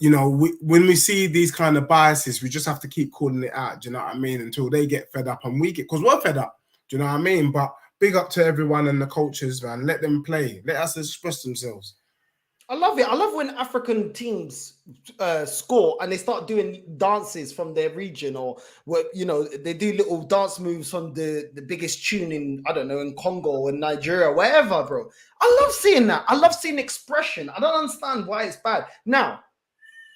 S2: you know, when we see these kind of biases, we just have to keep calling it out. Do you know what I mean? Until they get fed up and we get, because we're fed up. Do you know what I mean? But big up to everyone and the coaches, man. Let them play. Let us express themselves.
S1: I love it. I love when African teams score and they start doing dances from their region, or what they do little dance moves from the biggest tune in, I don't know, in Congo or Nigeria, wherever, bro. I love seeing that. I love seeing expression. I don't understand why it's bad. Now,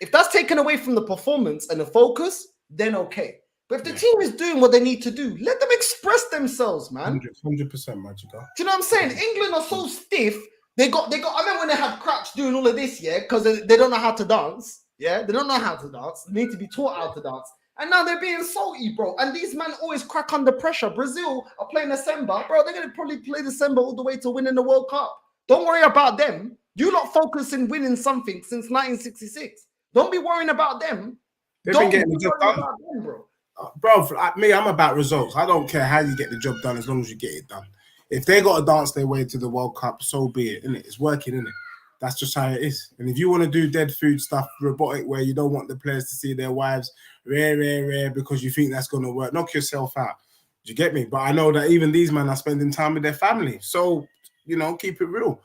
S1: if that's taken away from the performance and the focus, then okay. But if the team is doing what they need to do, let them express themselves, man.
S2: 100%, Magica.
S1: Do you know what I'm saying? England are so stiff. They got. I remember when they had Crouch doing all of this, yeah, because they don't know how to dance. Yeah, they don't know how to dance. They need to be taught how to dance. And now they're being salty, bro. And these men always crack under pressure. Brazil are playing December, bro. They're gonna probably play December all the way to winning the World Cup. Don't worry about them. You not focus in winning something since 1966. Don't be worrying about them.
S2: They've
S1: Don't
S2: been getting the job done,
S1: about them, bro.
S2: Bro, like me, I'm about results. I don't care how you get the job done as long as you get it done. If they got to dance their way to the World Cup, so be it, innit? It's working, innit? That's just how it is. And if you want to do dead food stuff, robotic, where you don't want the players to see their wives, rare, because you think that's going to work, knock yourself out. Do you get me? But I know that even these men are spending time with their family. So, keep it real.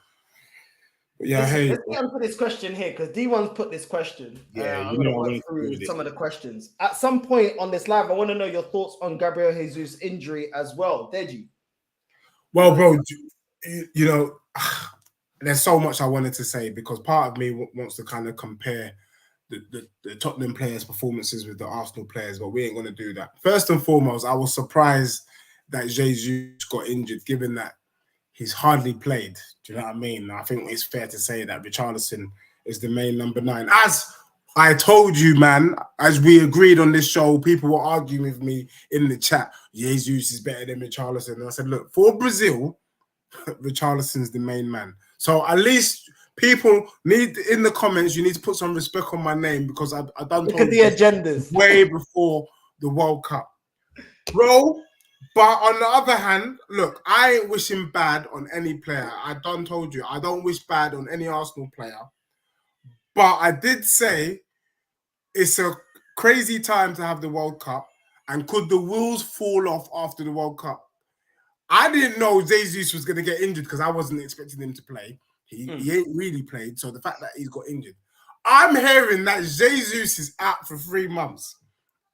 S2: But yeah,
S1: Listen,
S2: hey.
S1: let's get onto this question here, because D1's put this question.
S2: Yeah,
S1: I'm going to work through some of the questions. At some point on this live, I want to know your thoughts on Gabriel Jesus' injury as well. Deji?
S2: Well, bro, there's so much I wanted to say, because part of me wants to kind of compare the Tottenham players' performances with the Arsenal players, but we ain't going to do that. First and foremost, I was surprised that Jesus got injured, given that he's hardly played. Do you know what I mean? I think it's fair to say that Richarlison is the main number 9. As I told you, man, as we agreed on this show, people were arguing with me in the chat, Jesus is better than Richarlison. And I said, look, for Brazil, Richarlison's the main man. So at least people need, in the comments, you need to put some respect on my name, because I done
S1: look at the agendas
S2: way before the World Cup. Bro, but on the other hand, look, I ain't wishing bad on any player. I done told you, I don't wish bad on any Arsenal player. But I did say it's a crazy time to have the World Cup. And could the wheels fall off after the World Cup? I didn't know Jesus was going to get injured, because I wasn't expecting him to play. He ain't really played. So the fact that he's got injured. I'm hearing that Jesus is out for 3 months.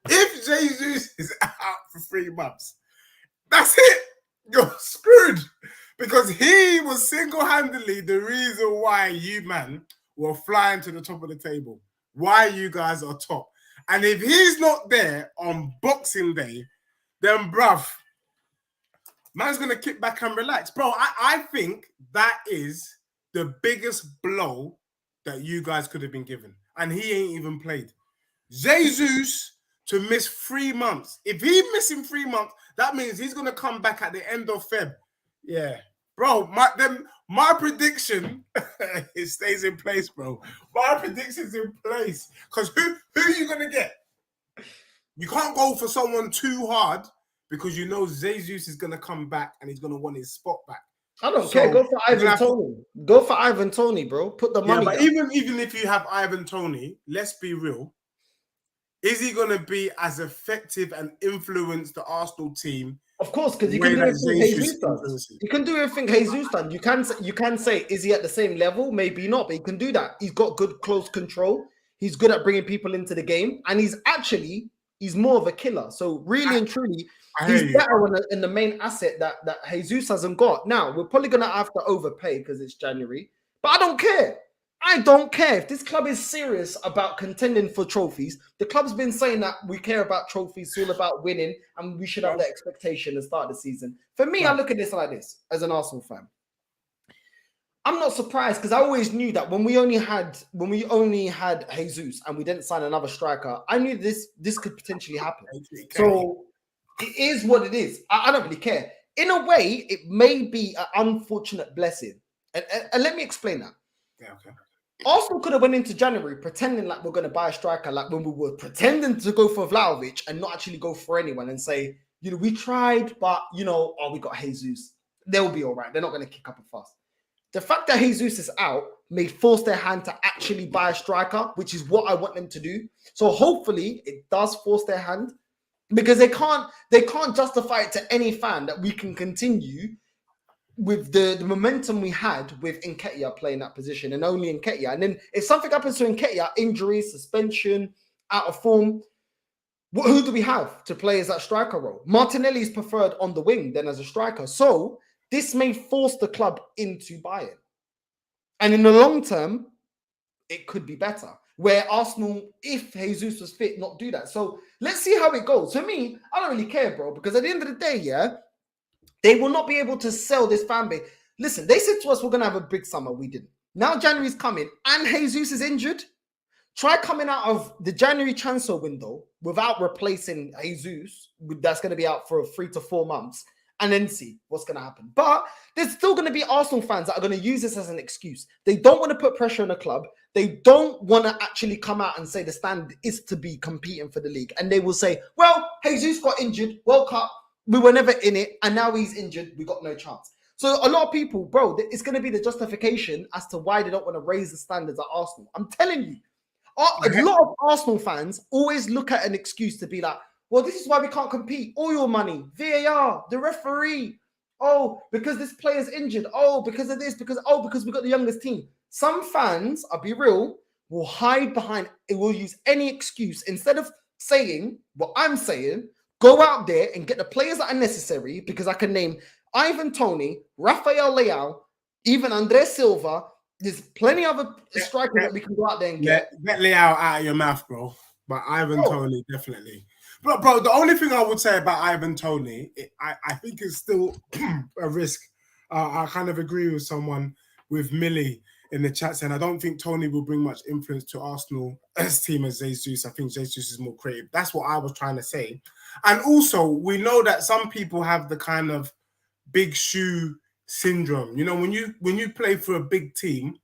S2: If Jesus is out for 3 months, that's it. You're screwed. Because he was single-handedly the reason why you, man, were flying to the top of the table. Why you guys are top. And if he's not there on Boxing Day, then, bruv, man's going to kick back and relax. Bro, I think that is the biggest blow that you guys could have been given. And he ain't even played. Jesus to miss 3 months. If he missing 3 months, that means he's going to come back at the end of Feb. Yeah. Bro, my prediction, it stays in place, bro. My prediction's in place. Because who are you going to get? You can't go for someone too hard, because you know Jesus is going to come back and he's going to want his spot back.
S1: I don't care. Go for Ivan Toney. Go for Ivan Toney, bro. Put the money
S2: but
S1: down.
S2: even if you have Ivan Toney, let's be real. Is he going to be as effective and influence the Arsenal team?
S1: Of course, because you can do everything Jesus does. You can do everything Jesus does. You can say, is he at the same level? Maybe not, but he can do that. He's got good close control. He's good at bringing people into the game. And he's more of a killer. So really and truly, he's better in the main asset that Jesus hasn't got. Now, we're probably going to have to overpay because it's January. But I don't care. I don't care. If this club is serious about contending for trophies, the club's been saying that we care about trophies, it's all about winning, and we should have that expectation at the start of the season. For me, I look at this like this, as an Arsenal fan. I'm not surprised, because I always knew that when we only had Jesus and we didn't sign another striker, I knew this could potentially happen. So it is what it is. I don't really care. In a way, it may be an unfortunate blessing. And let me explain that.
S2: Yeah, okay.
S1: Arsenal could have went into January pretending like we're going to buy a striker, like when we were pretending to go for Vlahovic and not actually go for anyone and say, we tried, but, we got Jesus. They'll be all right. They're not going to kick up a fuss. The fact that Jesus is out may force their hand to actually buy a striker, which is what I want them to do. So hopefully it does force their hand, because they can't justify it to any fan that we can continue with the momentum we had with Nketiah playing that position and only Nketiah. And then if something happens to Nketiah, injury, suspension, out of form, who do we have to play as that striker role? Martinelli is preferred on the wing than as a striker. So this may force the club into Bayern. And in the long term, it could be better. Where Arsenal, if Jesus was fit, not do that. So let's see how it goes. For me, I don't really care, bro, because at the end of the day, yeah, they will not be able to sell this fan base. Listen, they said to us, we're going to have a big summer. We didn't. Now January's coming and Jesus is injured. Try coming out of the January transfer window without replacing Jesus. That's going to be out for 3 to 4 months. And then see what's going to happen. But there's still going to be Arsenal fans that are going to use this as an excuse. They don't want to put pressure on the club. They don't want to actually come out and say the standard is to be competing for the league. And they will say, well, Jesus got injured, World Cup, we were never in it, and now he's injured, we got no chance. So a lot of people, bro, it's going to be the justification as to why they don't want to raise the standards at Arsenal. I'm telling you, a lot of Arsenal fans always look at an excuse to be like, well, this is why we can't compete. All your money, VAR, the referee. Oh, because this player's injured. Oh, because of this. Because we got the youngest team. Some fans, I'll be real, will hide behind. It will use any excuse instead of saying what I'm saying. Go out there and get the players that are necessary. Because I can name Ivan Toney, Rafael Leao, even Andres Silva. There's plenty of other strikers that we can go out there and get.
S2: Get Leao out of your mouth, bro. But Ivan Toney, definitely. But, bro, the only thing I would say about Ivan Toney, I think it's still a risk. I kind of agree with someone, with Millie in the chat, saying I don't think Toney will bring much influence to Arsenal as team as Jesus. I think Jesus is more creative. That's what I was trying to say. And also, we know that some people have the kind of big shoe syndrome. You know, when you play for a big team,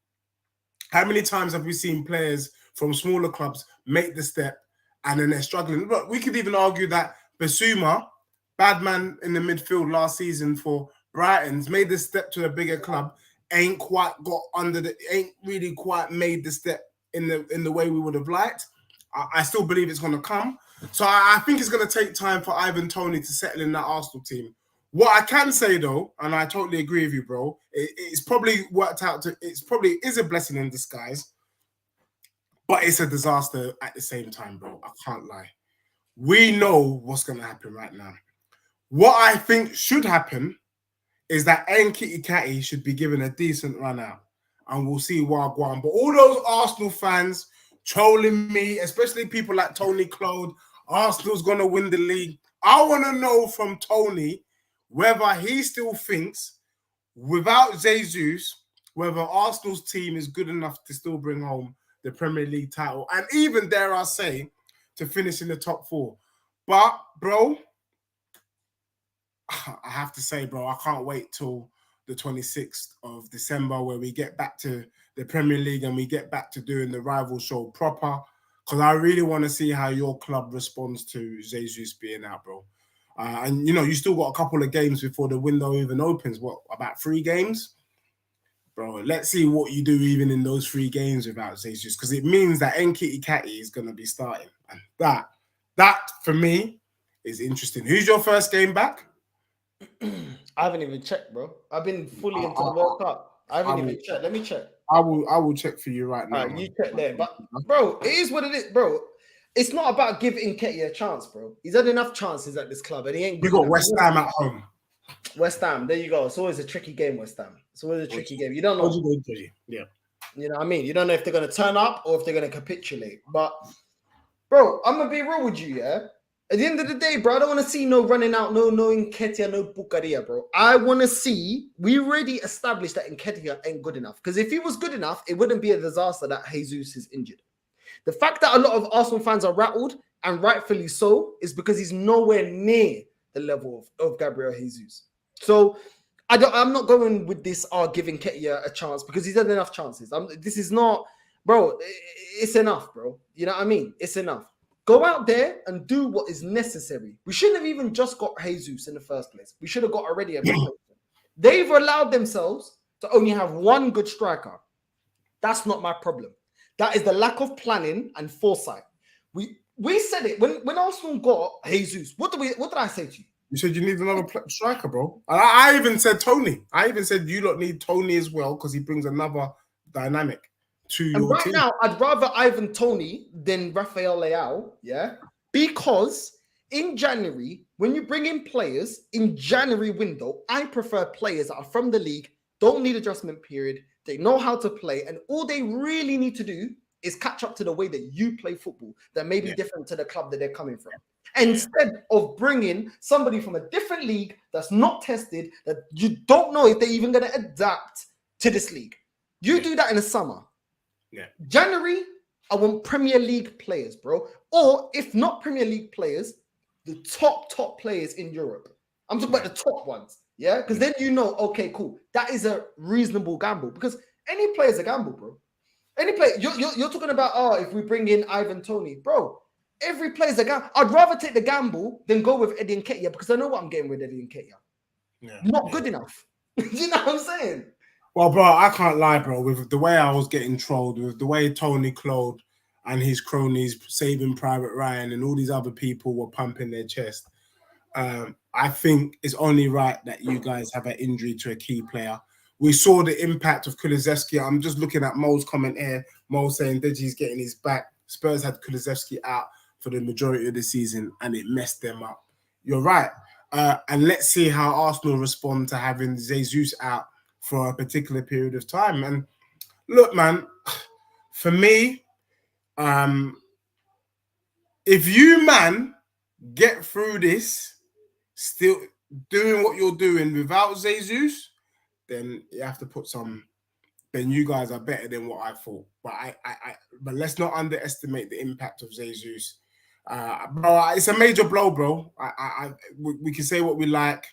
S2: how many times have we seen players from smaller clubs make the step and then they're struggling? But we could even argue that Basuma, bad man in the midfield last season for Brighton's, made the step to a bigger club, ain't really quite made the step in the way we would have liked. I still believe it's going to come. So I think it's going to take time for Ivan Toney to settle in that Arsenal team. What I can say though, and I totally agree with you, bro, it's probably worked out it's probably a blessing in disguise, but it's a disaster at the same time, bro. I can't lie. We know what's going to happen right now. What I think should happen is that Nketiah should be given a decent run out, and we'll see Wagwan. But all those Arsenal fans trolling me, especially people like Tony Claude, Arsenal's going to win the league. I want to know from Tony whether he still thinks, without Jesus, whether Arsenal's team is good enough to still bring home the Premier League title, and even, dare I say, to finish in the top 4. But, bro, I have to say, bro, I can't wait till the 26th of December where we get back to the Premier League and we get back to doing the rival show proper, because I really want to see how your club responds to Jesus being out, bro. And, you know, you still got a couple of games before the window even opens. What, about 3 games? Bro, let's see what you do even in those 3 games without Jesus, because it means that Nketiah is going to be starting. And that, for me, is interesting. Who's your first game back?
S1: I haven't even checked, bro. I've been fully into the World Cup. I haven't even checked. Let me check.
S2: I will check for you right now.
S1: All right, you check there. But, bro, it is what it is, bro. It's not about giving Nketiah a chance, bro. He's had enough chances at this club, and he ain't good.
S2: We got West Ham at home.
S1: West Ham, there you go. It's always a tricky game, West Ham. It's always a tricky game. You don't know.
S2: Yeah.
S1: You know what I mean? You don't know if they're going to turn up or if they're going to capitulate. But, bro, I'm going to be real with you, yeah? At the end of the day, bro, I don't want to see no running out, no Nketiah, no Bukaria, bro. I want to see, we already established that Nketiah ain't good enough. Because if he was good enough, it wouldn't be a disaster that Jesus is injured. The fact that a lot of Arsenal fans are rattled, and rightfully so, is because he's nowhere near the level of Gabriel Jesus. So I'm not going with this giving Nketiah a chance, because he's had enough chances. This is not, bro, it's enough, bro. You know what I mean? It's enough. Go out there and do what is necessary. We shouldn't have even just got Jesus in the first place. We should have got already a replacement. They've allowed themselves to only have 1 good striker. That's not my problem. That is the lack of planning and foresight. We said it when Arsenal got Jesus. What did I say to you?
S2: You said you need another striker, bro. And I even said Tony. I even said you lot need Tony as well because he brings another dynamic to your
S1: right
S2: team.
S1: now, I'd rather Ivan Toney than Rafael Leao, yeah? Because in January, when you bring in players in January window, I prefer players that are from the league, don't need adjustment period, they know how to play, and all they really need to do is catch up to the way that you play football that may be different to the club that they're coming from. Instead of bringing somebody from a different league that's not tested, that you don't know if they're even going to adapt to this league. You do that in the summer. January, I want Premier League players, bro. Or if not Premier League players, the top players in Europe. I'm talking about the top ones, yeah? Because then you know, okay, cool. That is a reasonable gamble because any player is a gamble, bro. Any player, you're talking about, if we bring in Ivan Toney, bro, every player's a gamble. I'd rather take the gamble than go with Eddie Nketiah because I know what I'm getting with Eddie Nketiah. Not good enough. You know what I'm saying?
S2: Well, bro, I can't lie, bro. With the way I was getting trolled, with the way Tony Claude and his cronies, Saving Private Ryan, and all these other people were pumping their chest, I think it's only right that you guys have an injury to a key player. We saw the impact of Kulusevski. I'm just looking at Mo's comment here. Mo saying Deji's getting his back. Spurs had Kulusevski out for the majority of the season, and it messed them up. You're right. And let's see how Arsenal respond to having Jesus out for a particular period of time. And look, man, for me, if you, man, get through this, still doing what you're doing without Jesus, then you have to put some. Then you guys are better than what I thought. But let's not underestimate the impact of Jesus. Bro, it's a major blow, bro. We can say what we like.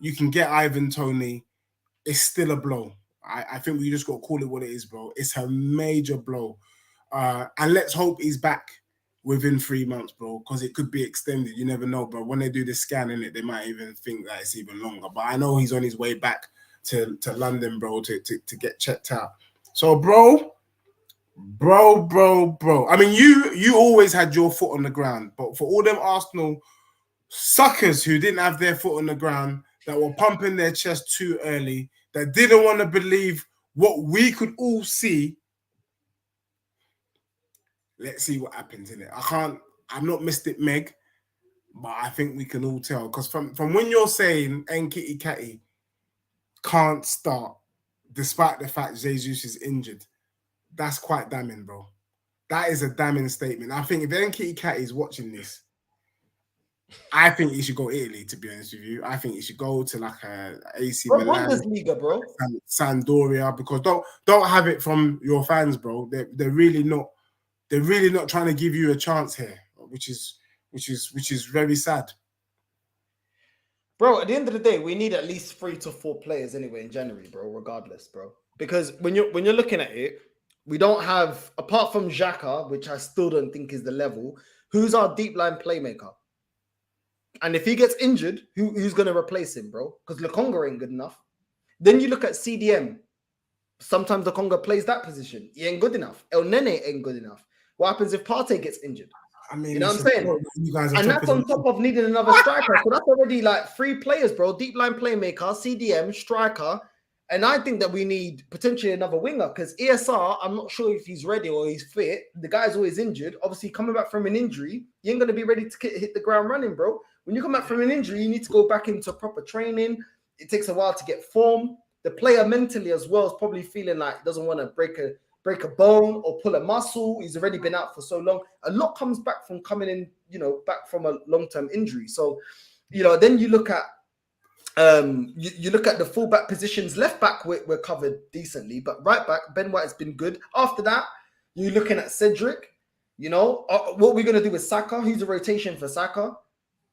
S2: You can get Ivan Toney. It's still a blow. I think we just got to call it what it is, bro. It's a major blow. And let's hope he's back within 3 months, bro, because it could be extended. You never know, bro. When they do the scan in it, they might even think that it's even longer. But I know he's on his way back to London, bro, to get checked out. So, bro. I mean, you always had your foot on the ground, but for all them Arsenal suckers who didn't have their foot on the ground, that were pumping their chest too early, that didn't want to believe what we could all see, let's see what happens in it. I'm not Mystic Meg, but I think we can all tell. Because from when you're saying Nketiah can't start, despite the fact Jesus is injured, that's quite damning, bro. That is a damning statement. I think if Nketiah is watching this, I think he should go Italy, to be honest with you. I think he should go to like a AC Milan,
S1: Bundesliga, bro.
S2: Sampdoria, because don't have it from your fans, bro. They're really not trying to give you a chance here, which is very sad.
S1: Bro, at the end of the day, we need at least 3 to 4 players anyway in January, bro, regardless, bro. Because when you're looking at it, we don't have, apart from Xhaka, which I still don't think is the level, who's our deep line playmaker? And if he gets injured, who's going to replace him, bro? Because Lokonga ain't good enough. Then you look at CDM. Sometimes Lokonga plays that position. He ain't good enough. El Nene ain't good enough. What happens if Partey gets injured?
S2: I mean,
S1: you know what I'm saying? And that's on top of needing another striker. So that's already like 3 players, bro. Deep line playmaker, CDM, striker. And I think that we need potentially another winger because ESR, I'm not sure if he's ready or he's fit. The guy's always injured. Obviously, coming back from an injury, you ain't going to be ready to hit the ground running, bro. When you come back from an injury, you need to go back into proper training. It takes a while to get form. The player mentally as well is probably feeling like he doesn't want to break a bone or pull a muscle. He's already been out for so long. A lot comes back from coming in, back from a long-term injury. So, then you look at you look at the fullback positions. Left back, we're covered decently, but right back, Ben White has been good. After that, you're looking at Cedric. What we're gonna do with Saka? Who's a rotation for Saka?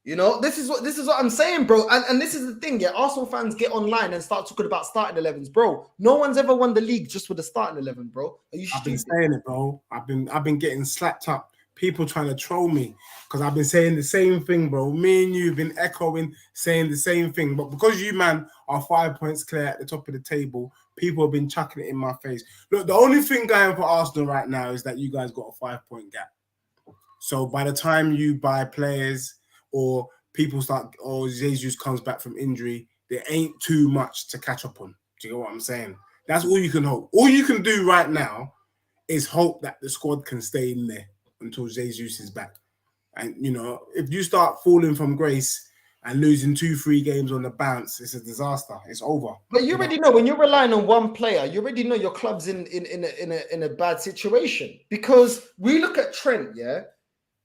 S1: This is what I'm saying, bro. And this is the thing, yeah. Arsenal fans get online and start talking about starting 11s, bro. No one's ever won the league just with the starting 11, bro. Are you stupid?
S2: I've been saying it, bro. I've been getting slapped up. People trying to troll me because I've been saying the same thing, bro. Me and you've been echoing, saying the same thing. But because you, man, are 5 points clear at the top of the table, people have been chucking it in my face. Look, the only thing going for Arsenal right now is that you guys got a 5-point gap. So by the time you buy players or people start, oh, Jesus comes back from injury, there ain't too much to catch up on. Do you get what I'm saying? That's all you can hope. All you can do right now is hope that the squad can stay in there until Jesus is back. And, you know, if you start falling from grace and losing 2-3 games on the bounce, it's a disaster. It's over.
S1: But you already know when you're relying on one player, you already know your club's in a bad situation. Because we look at Trent, yeah,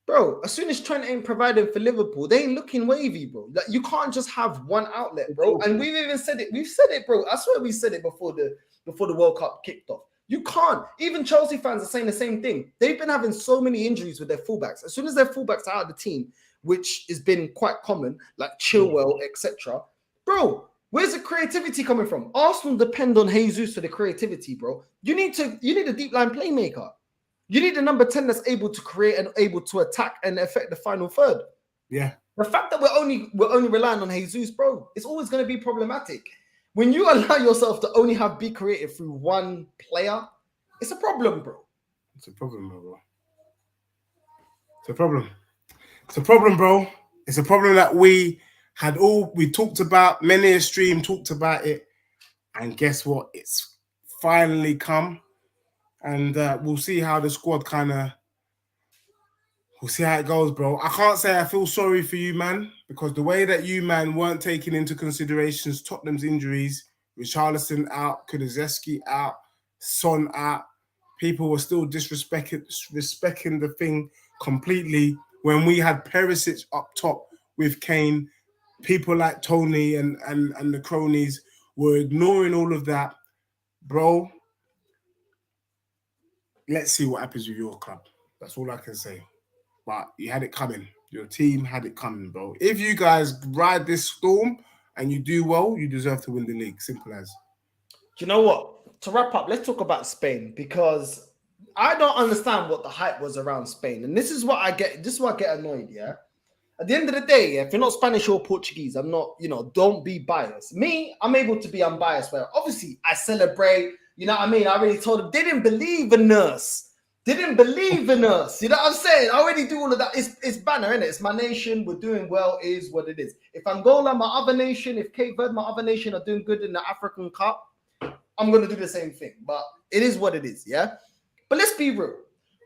S1: bro. As soon as Trent ain't providing for Liverpool, they ain't looking wavy, bro. Like, you can't just have one outlet, bro. And we've even said it. We've said it, bro. I swear we said it before the World Cup kicked off. You can't. Even Chelsea fans are saying the same thing. They've been having so many injuries with their fullbacks. As soon as their fullbacks are out of the team, which has been quite common, like Chilwell, etc., bro. Where's the creativity coming from? Arsenal depend on Jesus for the creativity, bro. You need a deep line playmaker. You need a number 10 that's able to create and able to attack and affect the final third.
S2: Yeah.
S1: The fact that we're only relying on Jesus, bro, it's always going to be problematic. When you allow yourself to only be creative through one player, it's a problem, bro.
S2: It's a problem, bro. It's a problem. It's a problem, bro. It's a problem that we talked about. Many a stream talked about it. And guess what? It's finally come. And we'll see how the squad we'll see how it goes, bro. I can't say I feel sorry for you, man, because the way that you, man, weren't taking into considerations Tottenham's injuries, Richarlison out, Kulusevski out, Son out, people were still disrespecting the thing completely when we had Perisic up top with Kane. People like Tony and the cronies were ignoring all of that. Bro, let's see what happens with your club. That's all I can say. But you had it coming. Your team had it coming, bro. If you guys ride this storm and you do well, you deserve to win the league. Simple as.
S1: Do you know what? To wrap up, let's talk about Spain, because I don't understand what the hype was around Spain. And this is what I get. This is why I get annoyed, yeah? At the end of the day, if you're not Spanish or Portuguese, I'm not, don't be biased. Me, I'm able to be unbiased, where obviously I celebrate, you know what I mean? I already told them they didn't believe in us. Didn't believe in us. You know what I'm saying? I already do all of that. It's banner, innit? It's my nation. We're doing well, is what it is. If Angola, my other nation, if Cape Verde, my other nation, are doing good in the African Cup, I'm going to do the same thing. But it is what it is, yeah? But let's be real.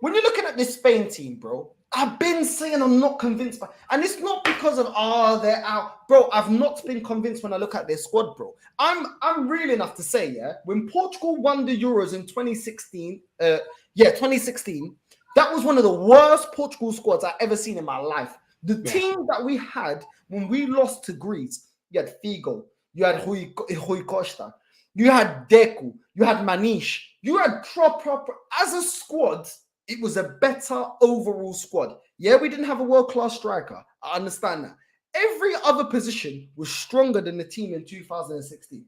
S1: When you're looking at this Spain team, bro, I've been saying I'm not convinced. And it's not because of, they're out. Bro, I've not been convinced when I look at their squad, bro. I'm real enough to say, yeah, when Portugal won the Euros in 2016, 2016, that was one of the worst Portugal squads I've ever seen in my life. The team that we had when we lost to Greece, you had Figo, you had Rui Costa, you had Deco, you had Manish, you had proper. As a squad, it was a better overall squad. Yeah, we didn't have a world-class striker. I understand that. Every other position was stronger than the team in 2016.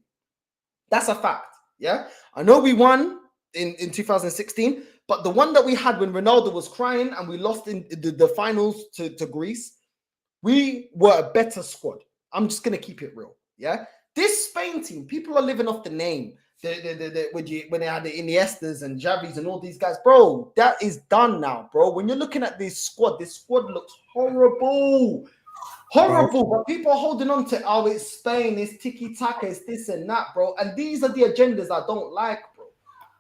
S1: That's a fact, yeah? I know we won in 2016, but the one that we had when Ronaldo was crying and we lost in the finals to Greece, we were a better squad. I'm just going to keep it real, yeah? This Spain team, people are living off the name. When they had the Iniestas and Javis and all these guys, bro, that is done now, bro. When you're looking at this squad looks horrible. Horrible, but people are holding on to, it's Spain, it's tiki-taka, it's this and that, bro. And these are the agendas I don't like, bro.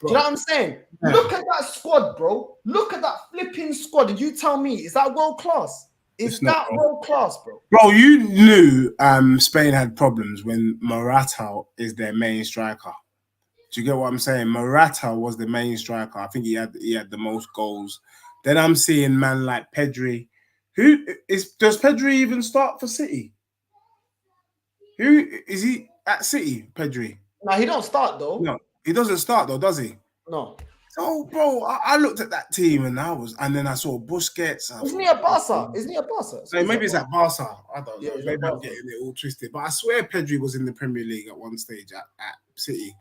S1: Do you know what I'm saying? Yeah. Look at that squad, bro. Look at that flipping squad. And you tell me, is that world class? Is that world class, bro?
S2: Bro, you knew Spain had problems when Morata is their main striker. Do you get what I'm saying? Morata was the main striker. I think he had the most goals. Then I'm seeing man like Pedri. Does Pedri even start for City? Who is he at City, Pedri?
S1: No, he don't start though.
S2: No, he doesn't start though, does he?
S1: No.
S2: So, bro, I looked at that team and then I saw Busquets.
S1: Isn't he at Barca? Isn't he at Barca?
S2: So maybe it's at Barca. I don't know. Maybe I'm getting it all twisted. But I swear Pedri was in the Premier League at one stage at City.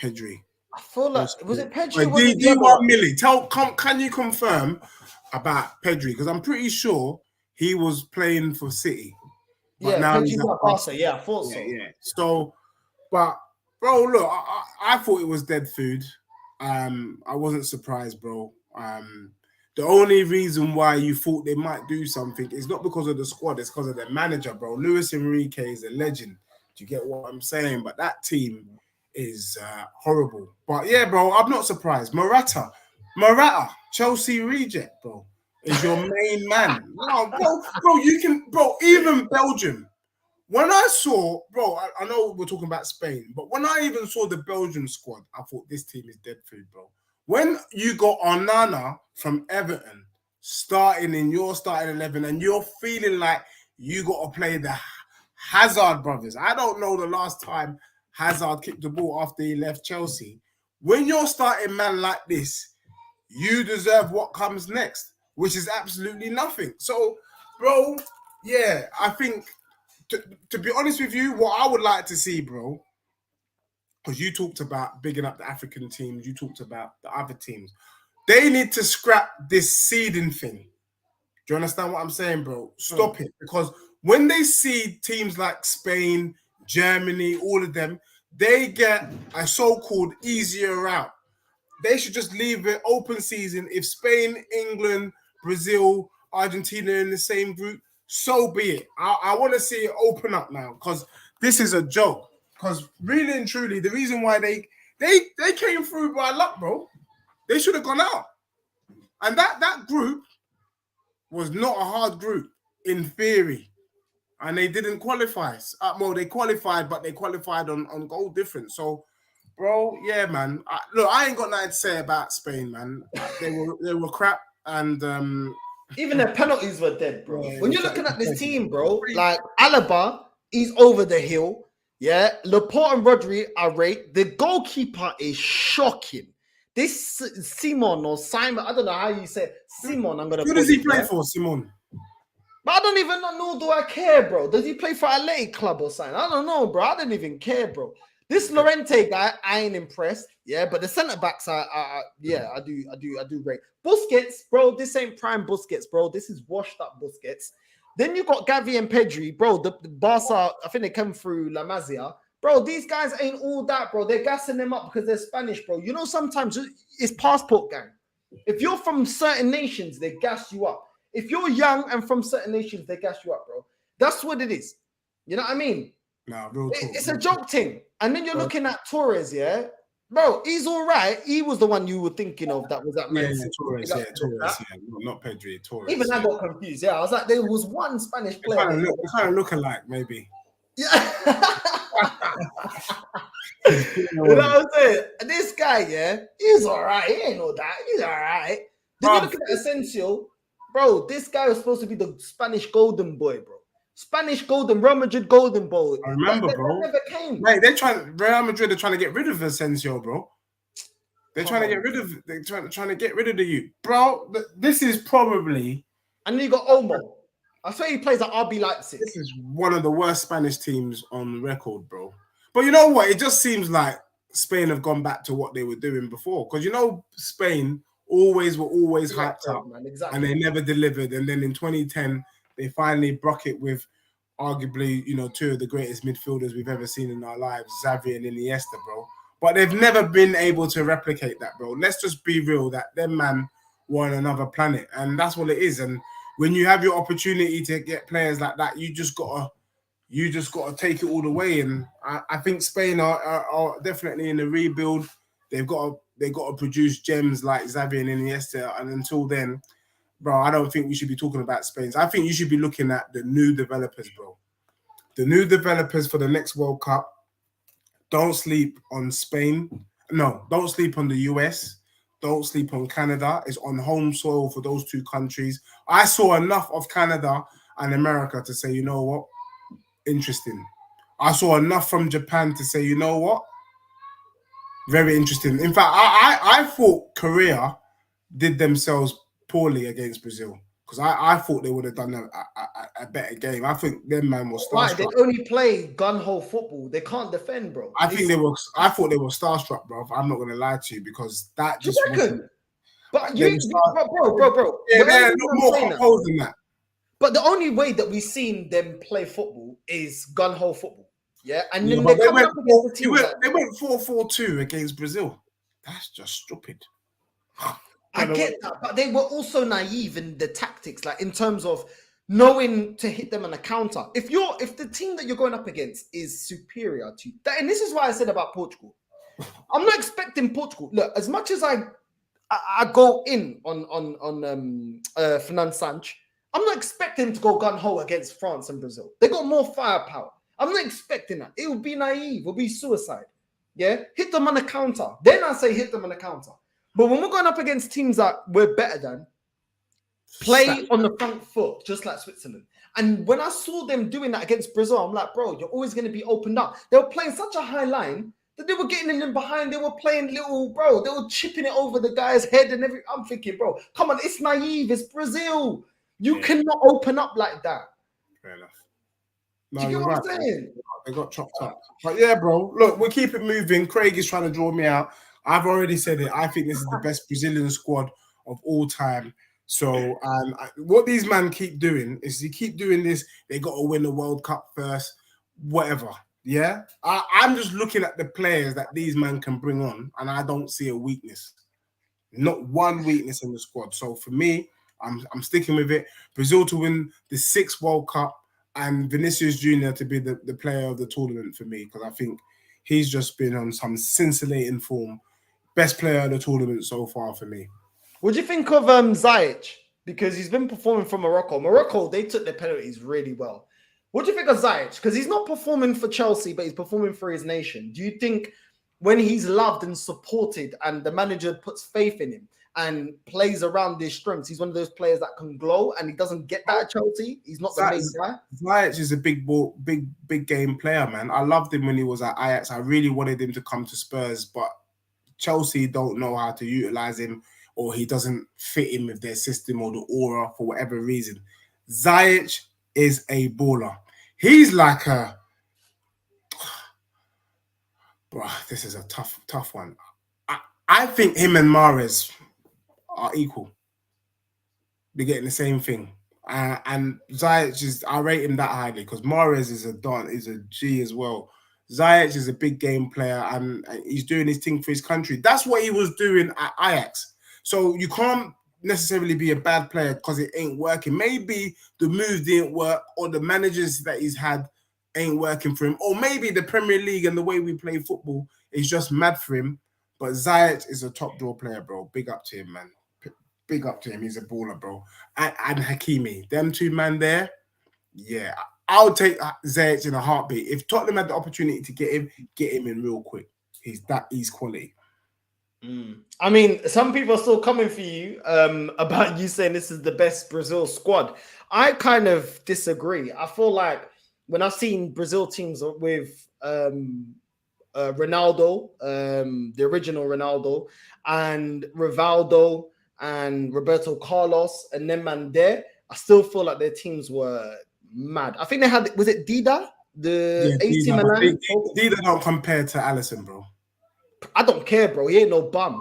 S2: Pedri.
S1: I feel like was it Pedri?
S2: D1 Millie. Can you confirm about Pedri? Because I'm pretty sure he was playing for City.
S1: But now he's at Barca. Yeah, I thought so.
S2: Yeah. So, but bro, look, I thought it was dead food. I wasn't surprised, bro. The only reason why you thought they might do something is not because of the squad, it's because of their manager, bro. Luis Enrique is a legend. Do you get what I'm saying? But that team is horrible. But yeah, bro, I'm not surprised. Morata, Chelsea reject, bro, is your main man. No, bro, you can, bro, even Belgium. When I saw, bro, I know we're talking about Spain, but when I even saw the Belgian squad, I thought this team is dead food, bro. When you got Onana from Everton starting in your starting 11 and you're feeling like you got to play the Hazard brothers. I don't know the last time Hazard kicked the ball after he left Chelsea. When you're starting man like this, you deserve what comes next, which is absolutely nothing. So, bro, yeah, I think, to be honest with you, what I would like to see, bro, because you talked about bigging up the African teams, you talked about the other teams. They need to scrap this seeding thing. Do you understand what I'm saying, bro? Stop it. Because when they see teams like Spain, Germany, all of them, they get a so-called easier route. They should just leave it open season. If Spain, England, Brazil, Argentina are in the same group, so be it. I want to see it open up now because this is a joke. Because really and truly, the reason why they came through by luck, bro. They should have gone out. And that group was not a hard group in theory. And they didn't qualify. Well, they qualified, but they qualified on goal difference. So, bro, yeah, man. Look, I ain't got nothing to say about Spain, man. They were crap. And
S1: even their penalties were dead, bro. Yeah, when you're looking at this team, bro, like Alaba, he's over the hill. Yeah, Laporte and Rodri are rate. The goalkeeper is shocking. This Simon or Simon, I don't know how you say it. Simon, I'm gonna.
S2: Who does he play for, Simon?
S1: But I don't even know. Do I care, bro? Does he play for a Athletic club or something? I don't know, bro. I don't even care, bro. This Llorente guy, I ain't impressed. Yeah, but the centre backs are yeah, I do rate. Busquets, bro. This ain't prime Busquets, bro. This is washed up Busquets. Then you got Gavi and Pedri, bro. The Barca, I think they come through La Masia. Bro, these guys ain't all that, bro. They're gassing them up because they're Spanish, bro. You know, sometimes it's passport gang. If you're from certain nations, they gas you up. If you're young and from certain nations, they gas you up, bro. That's what it is. You know what I mean?
S2: Nah, real talk.
S1: It's a joke thing. And then you're looking at Torres, yeah? Bro, he's all right. He was the one you were thinking of that was that man.
S2: Yeah, Torres, not Pedri, Torres.
S1: Even I got confused. Yeah, I was like, there was one Spanish player.
S2: They kind of look alike, maybe.
S1: Yeah. You know what I'm saying? This guy, yeah, he's all right. He ain't no that. He's all right. Then you look at Asensio, bro. This guy was supposed to be the Spanish golden boy, bro. Spanish golden, Real Madrid golden boy.
S2: I remember, bro.
S1: Never came.
S2: Mate, Real Madrid are trying to get rid of Asensio, bro. They're trying to get rid of. They're trying to get rid of you, bro. This is probably.
S1: And then you got Olmo. I swear he plays at RB Leipzig.
S2: This is one of the worst Spanish teams on record, bro. But you know what? It just seems like Spain have gone back to what they were doing before. Because you know, Spain were always hyped up, man. Exactly. And they never delivered. And then in 2010, they finally broke it with arguably, you know, two of the greatest midfielders we've ever seen in our lives, Xavi and Iniesta, bro. But they've never been able to replicate that, bro. Let's just be real that them man were on another planet. And that's what it is. And when you have your opportunity to get players like that, you just gotta take it all the way. And I think Spain are definitely in the rebuild. They've got to produce gems like Xavi and Iniesta. And until then, bro, I don't think we should be talking about Spain. I think you should be looking at the new developers, bro. The new developers for the next World Cup. Don't sleep on Spain. No, don't sleep on the US. Don't sleep on Canada. It's on home soil for those two countries. I saw enough of Canada and America to say, you know what? Interesting. I saw enough from Japan to say, you know what? Very interesting. In fact, I thought Korea did themselves poorly against Brazil because I thought they would have done a better game. I think them man was starstruck.
S1: They only play gun-ho football. They can't defend, bro.
S2: I thought they were starstruck, bro. I'm not gonna lie to you because that just wasn't.
S1: But bro.
S2: Yeah, they're more composed than that.
S1: But the only way that we've seen them play football is gun-ho football. Yeah, and then they went 4-4-2
S2: against Brazil. That's just stupid.
S1: I get that, but they were also naive in the tactics, like in terms of knowing to hit them on a counter. If the team that you're going up against is superior to you, and this is why I said about Portugal, I'm not expecting Portugal. Look, as much as I go in on Fernand Sanch, I'm not expecting him to go gun ho against France and Brazil. They got more firepower. I'm not expecting that. It would be naive. It would be suicide. Yeah, hit them on a counter. Then I say hit them on a counter. But when we're going up against teams that we're better than, play on the front foot, just like Switzerland. And when I saw them doing that against Brazil, I'm like, bro, you're always going to be opened up. They were playing such a high line that they were getting in them behind. They were playing little, bro. They were chipping it over the guy's head and everything. I'm thinking, bro, come on, it's naive. It's Brazil. You cannot open up like that.
S2: Fair enough. No,
S1: Do you get what I'm saying?
S2: They got chopped up. But yeah, bro, look, we'll keep it moving. Craig is trying to draw me out. I've already said it. I think this is the best Brazilian squad of all time. So, what these men keep doing is they keep doing this. They got to win the World Cup first, whatever. Yeah, I'm just looking at the players that these men can bring on, and I don't see a weakness. Not one weakness in the squad. So for me, I'm sticking with it. Brazil to win the 6th World Cup and Vinicius Jr. to be the player of the tournament for me, because I think he's just been on some scintillating form. Best player of the tournament so far for me.
S1: What do you think of Ziyech? Because he's been performing for Morocco. Morocco, they took their penalties really well. What do you think of Ziyech? Because he's not performing for Chelsea, but he's performing for his nation. Do you think when he's loved and supported and the manager puts faith in him and plays around his strengths, he's one of those players that can glow, and he doesn't get that at Chelsea? He's not the main guy.
S2: Ziyech is a big game player, man. I loved him when he was at Ajax. I really wanted him to come to Spurs, but Chelsea don't know how to utilize him, or he doesn't fit in with their system or the aura for whatever reason. Ziyech is a baller. He's like a... Bro, this is a tough one. I think him and Mahrez are equal. They're getting the same thing. And Ziyech is... I rate him that highly because Mahrez is a G as well. Ziyech is a big game player and he's doing his thing for his country. That's what he was doing at Ajax. So you can't necessarily be a bad player because it ain't working. Maybe the move didn't work, or the managers that he's had ain't working for him, or maybe the Premier League and the way we play football is just mad for him. But Ziyech is a top draw player, bro. Big up to him, man. Big up to him. He's a baller, bro. And Hakimi, them two man there, yeah. I'll take Ziyech in a heartbeat. If Tottenham had the opportunity to get him in real quick. He's quality.
S1: I mean, some people are still coming for you about you saying this is the best Brazil squad. I kind of disagree. I feel like when I've seen Brazil teams with Ronaldo, the original Ronaldo, and Rivaldo and Roberto Carlos and them man there, I still feel like their teams were mad. I think they had, was it Dida? AC Milan?
S2: Dida don't compare to Alisson, bro.
S1: I don't care, bro. He ain't no bum.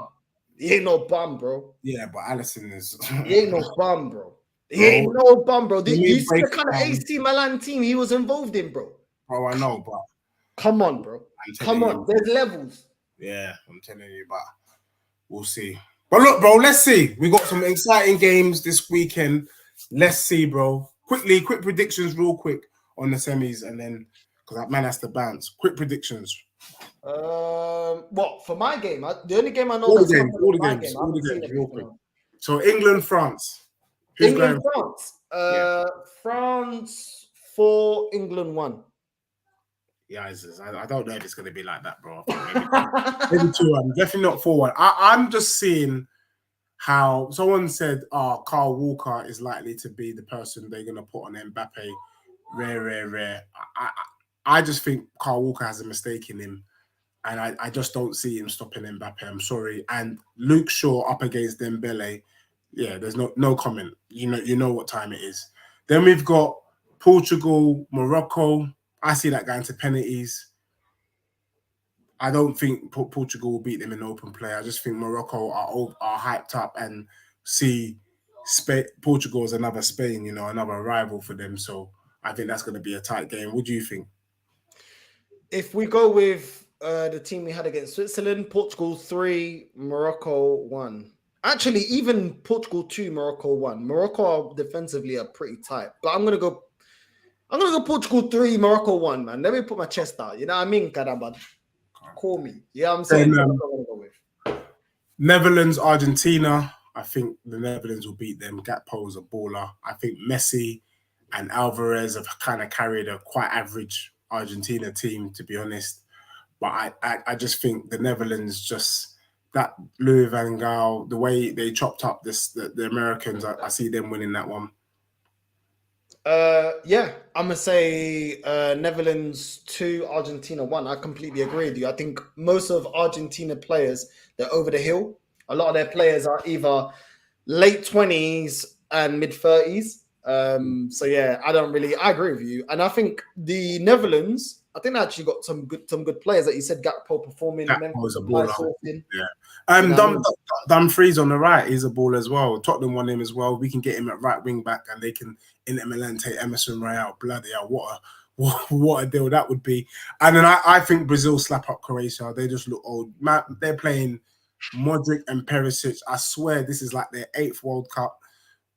S1: Bro.
S2: Yeah, but Alisson is...
S1: He ain't no bum, bro. He ain't no bum, bro. You see the kind of AC Milan team he was involved in, bro.
S2: Bro, I know, but...
S1: Come on, bro. Come on. There's levels.
S2: Yeah, I'm telling you, but we'll see. But look, bro, let's see. We got some exciting games this weekend. Let's see, bro. Quick predictions real quick on the semis, and then, because that man has to bounce. Quick predictions.
S1: What for my game? The only game I know.
S2: All the games, real quick. So England, France.
S1: England, France. France 4, England 1.
S2: Yeah, I don't know if it's going to be like that, bro. Maybe 2-1. Definitely not 4-1. I'm just seeing how someone said, Carl Walker is likely to be the person they're going to put on Mbappe. Rare. I just think Carl Walker has a mistake in him. And I just don't see him stopping Mbappe. I'm sorry. And Luke Shaw up against Dembele. Yeah, there's no comment. You know what time it is. Then we've got Portugal, Morocco. I see that going to penalties. I don't think Portugal will beat them in open play. I just think Morocco are hyped up and see Portugal as another Spain, another rival for them. So I think that's going to be a tight game. What do you think?
S1: If we go with the team we had against Switzerland, Portugal 3, Morocco 1. Actually, even Portugal 2, Morocco 1. Morocco defensively are pretty tight. But I'm gonna go Portugal 3, Morocco 1, man. Let me put my chest out. You know what I mean? Caramba. Call me. Yeah, I'm saying
S2: Then,
S1: that's what I'm gonna go with.
S2: Netherlands, Argentina. I think the Netherlands will beat them. Gakpo is a baller. I think Messi and Alvarez have kind of carried a quite average Argentina team, to be honest. But I just think the Netherlands just that Louis van Gaal, the way they chopped up the Americans, I see them winning that one.
S1: Yeah, I'm gonna say Netherlands 2, Argentina 1. I completely agree with you. I think most of Argentina players, they're over the hill. A lot of their players are either late 20s and mid 30s. So yeah, I agree with you. And I think the Netherlands, I think they actually got some good players. Like you said, Gakpo performing.
S2: Gakpo is a baller.
S1: Sourcing,
S2: yeah.
S1: you know
S2: Dumfries on the right, he's a ball as well. Tottenham want him as well. We can get him at right wing back, and they can Inter Milan take Emerson Royale. Bloody hell, what a deal that would be. And then I think Brazil slap up Croatia. They just look old. Man, they're playing Modric and Perisic. I swear this is like their 8th World Cup.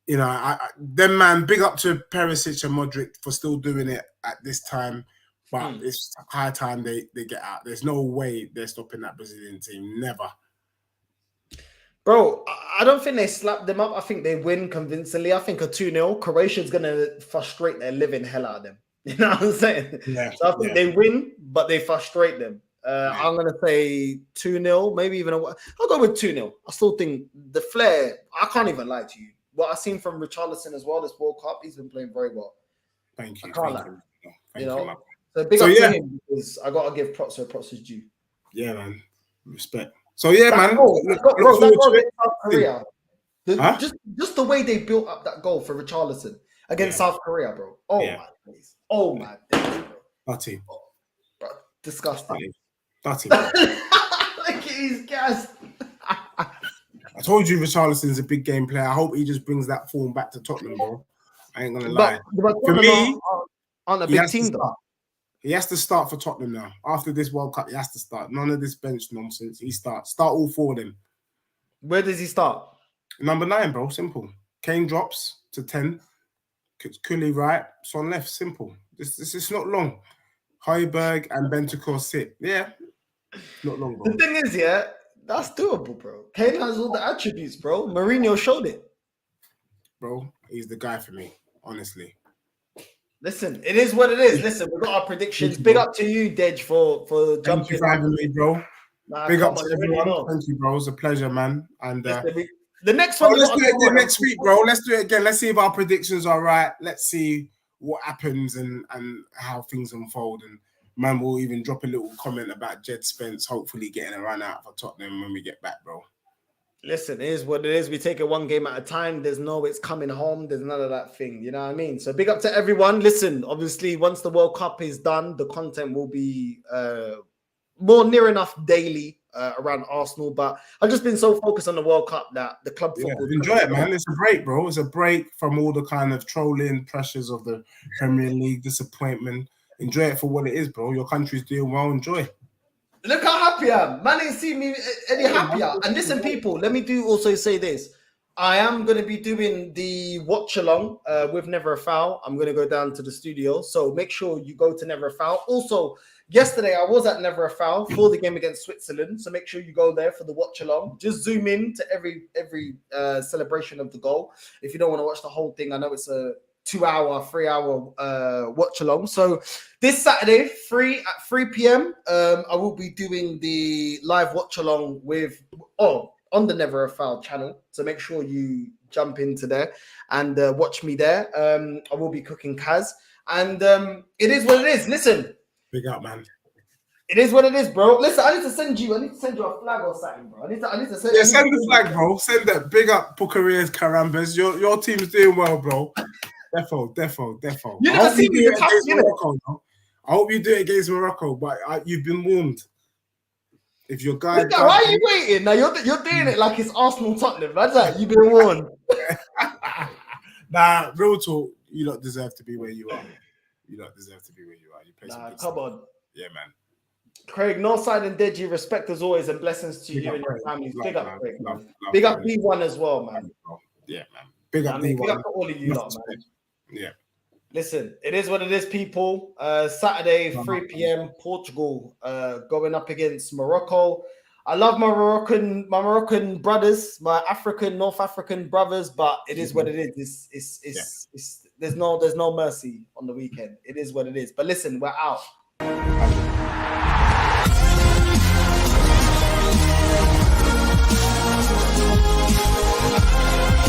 S2: You know, them man, big up to Perisic and Modric for still doing it at this time. But it's high time they get out. There's no way they're stopping that Brazilian team. Never.
S1: Bro, I don't think they slap them up. I think they win convincingly. I think a 2-0. Croatia's going to frustrate their living hell out of them. You know what I'm saying?
S2: Yeah,
S1: so I think they win, but they frustrate them. I'm going to say 2-0, maybe even I'll go with 2-0. I still think the flair, I can't even lie to you. What I've seen from Richarlison as well this World Cup, he's been playing very well.
S2: Thank you.
S1: I can't lie.
S2: Thank you.
S1: So big up to him because I got to give props where props is due.
S2: Yeah, man. Respect. So yeah, man.
S1: That goal against South Korea. Just the way they built up that goal for Richarlison against South Korea, bro. Oh my days. Oh my days, bro.
S2: Dirty.
S1: Oh, bro. Disgusting.
S2: Dirty.
S1: Look at his gas.
S2: I told you Richarlison's a big game player. I hope he just brings that form back to Tottenham, bro. I ain't gonna lie.
S1: But
S2: for me,
S1: on a big team though.
S2: He has to start for Tottenham now. After this World Cup, he has to start. None of this bench nonsense. He starts. Start all 4 of them.
S1: Where does he start?
S2: Number 9, bro. Simple. Kane drops to 10. Cooley right. Son left. Simple. This is not long. Højbjerg and Bentancur sit. Yeah. Not long, bro.
S1: The thing is, that's doable, bro. Kane has all the attributes, bro. Mourinho showed it.
S2: Bro, he's the guy for me, honestly.
S1: Listen, it is what it is. Listen, we've got our predictions. Big up to you, Dej, for jumping.
S2: Thank you for having me, bro. Big up to everyone. Thank you, bro. It's a pleasure, man. And
S1: the next one,
S2: let's do it again next week, bro. Let's do it again. Let's see if our predictions are right. Let's see what happens and how things unfold. And man, we'll even drop a little comment about Jed Spence hopefully getting a run out for Tottenham when we get back, bro.
S1: Listen, it is what it is. We take it one game at a time. There's no it's coming home. There's none of that thing. You know what I mean? So big up to everyone. Listen, obviously, once the World Cup is done, the content will be more near enough daily around Arsenal. But I've just been so focused on the World Cup that the club football.
S2: Enjoy it, man. It's a break, bro. It's a break from all the kind of trolling pressures of the Premier League, disappointment. Enjoy it for what it is, bro. Your country's doing well. Enjoy.
S1: Look how happy I am. Man ain't seen me any happier. And listen, people, let me also say this. I am going to be doing the watch along with Never a Foul. I'm going to go down to the studio. So make sure you go to Never a Foul. Also, yesterday I was at Never a Foul for the game against Switzerland. So make sure you go there for the watch along. Just zoom in to every celebration of the goal. If you don't want to watch the whole thing, I know it's a 2-hour, 3-hour watch along. So this Saturday, at 3 p.m, I will be doing the live watch along with on the Never a Foul channel. So make sure you jump into there and watch me there. I will be cooking Kaz, and it is what it is. Listen,
S2: big up, man.
S1: It is what it is, bro. Listen, I need to send you a flag or something, bro. I need to send.
S2: Yeah, send the flag, bro. Send that. Big up, Bucharest Carambas. Your team's doing well, bro. Defo.
S1: You never see me
S2: against Morocco, no? I hope you do it against Morocco, but you've been warned. If your guy,
S1: why are you waiting? Now you're doing it like it's Arsenal Tottenham. That's that. You've been warned.
S2: Nah, real talk. You don't deserve to be where you are. You play some good
S1: come on.
S2: Yeah, man.
S1: Craig, Northside and Deji, respect as always and blessings to
S2: Big
S1: you
S2: up,
S1: and your
S2: Craig.
S1: families.
S2: Love,
S1: Big up,
S2: man.
S1: Craig, man.
S2: Love,
S1: Big up
S2: Craig.
S1: D1 as well, man.
S2: Yeah, man. Big up
S1: I mean,
S2: D1.
S1: big up to all of you lot, man.
S2: Yeah.
S1: Listen, it is what it is, people. Saturday, 3 p.m. Portugal going up against Morocco. I love my Moroccan brothers, my North African brothers, but it is what it is. It's there's no mercy on the weekend. It is what it is. But listen, we're out.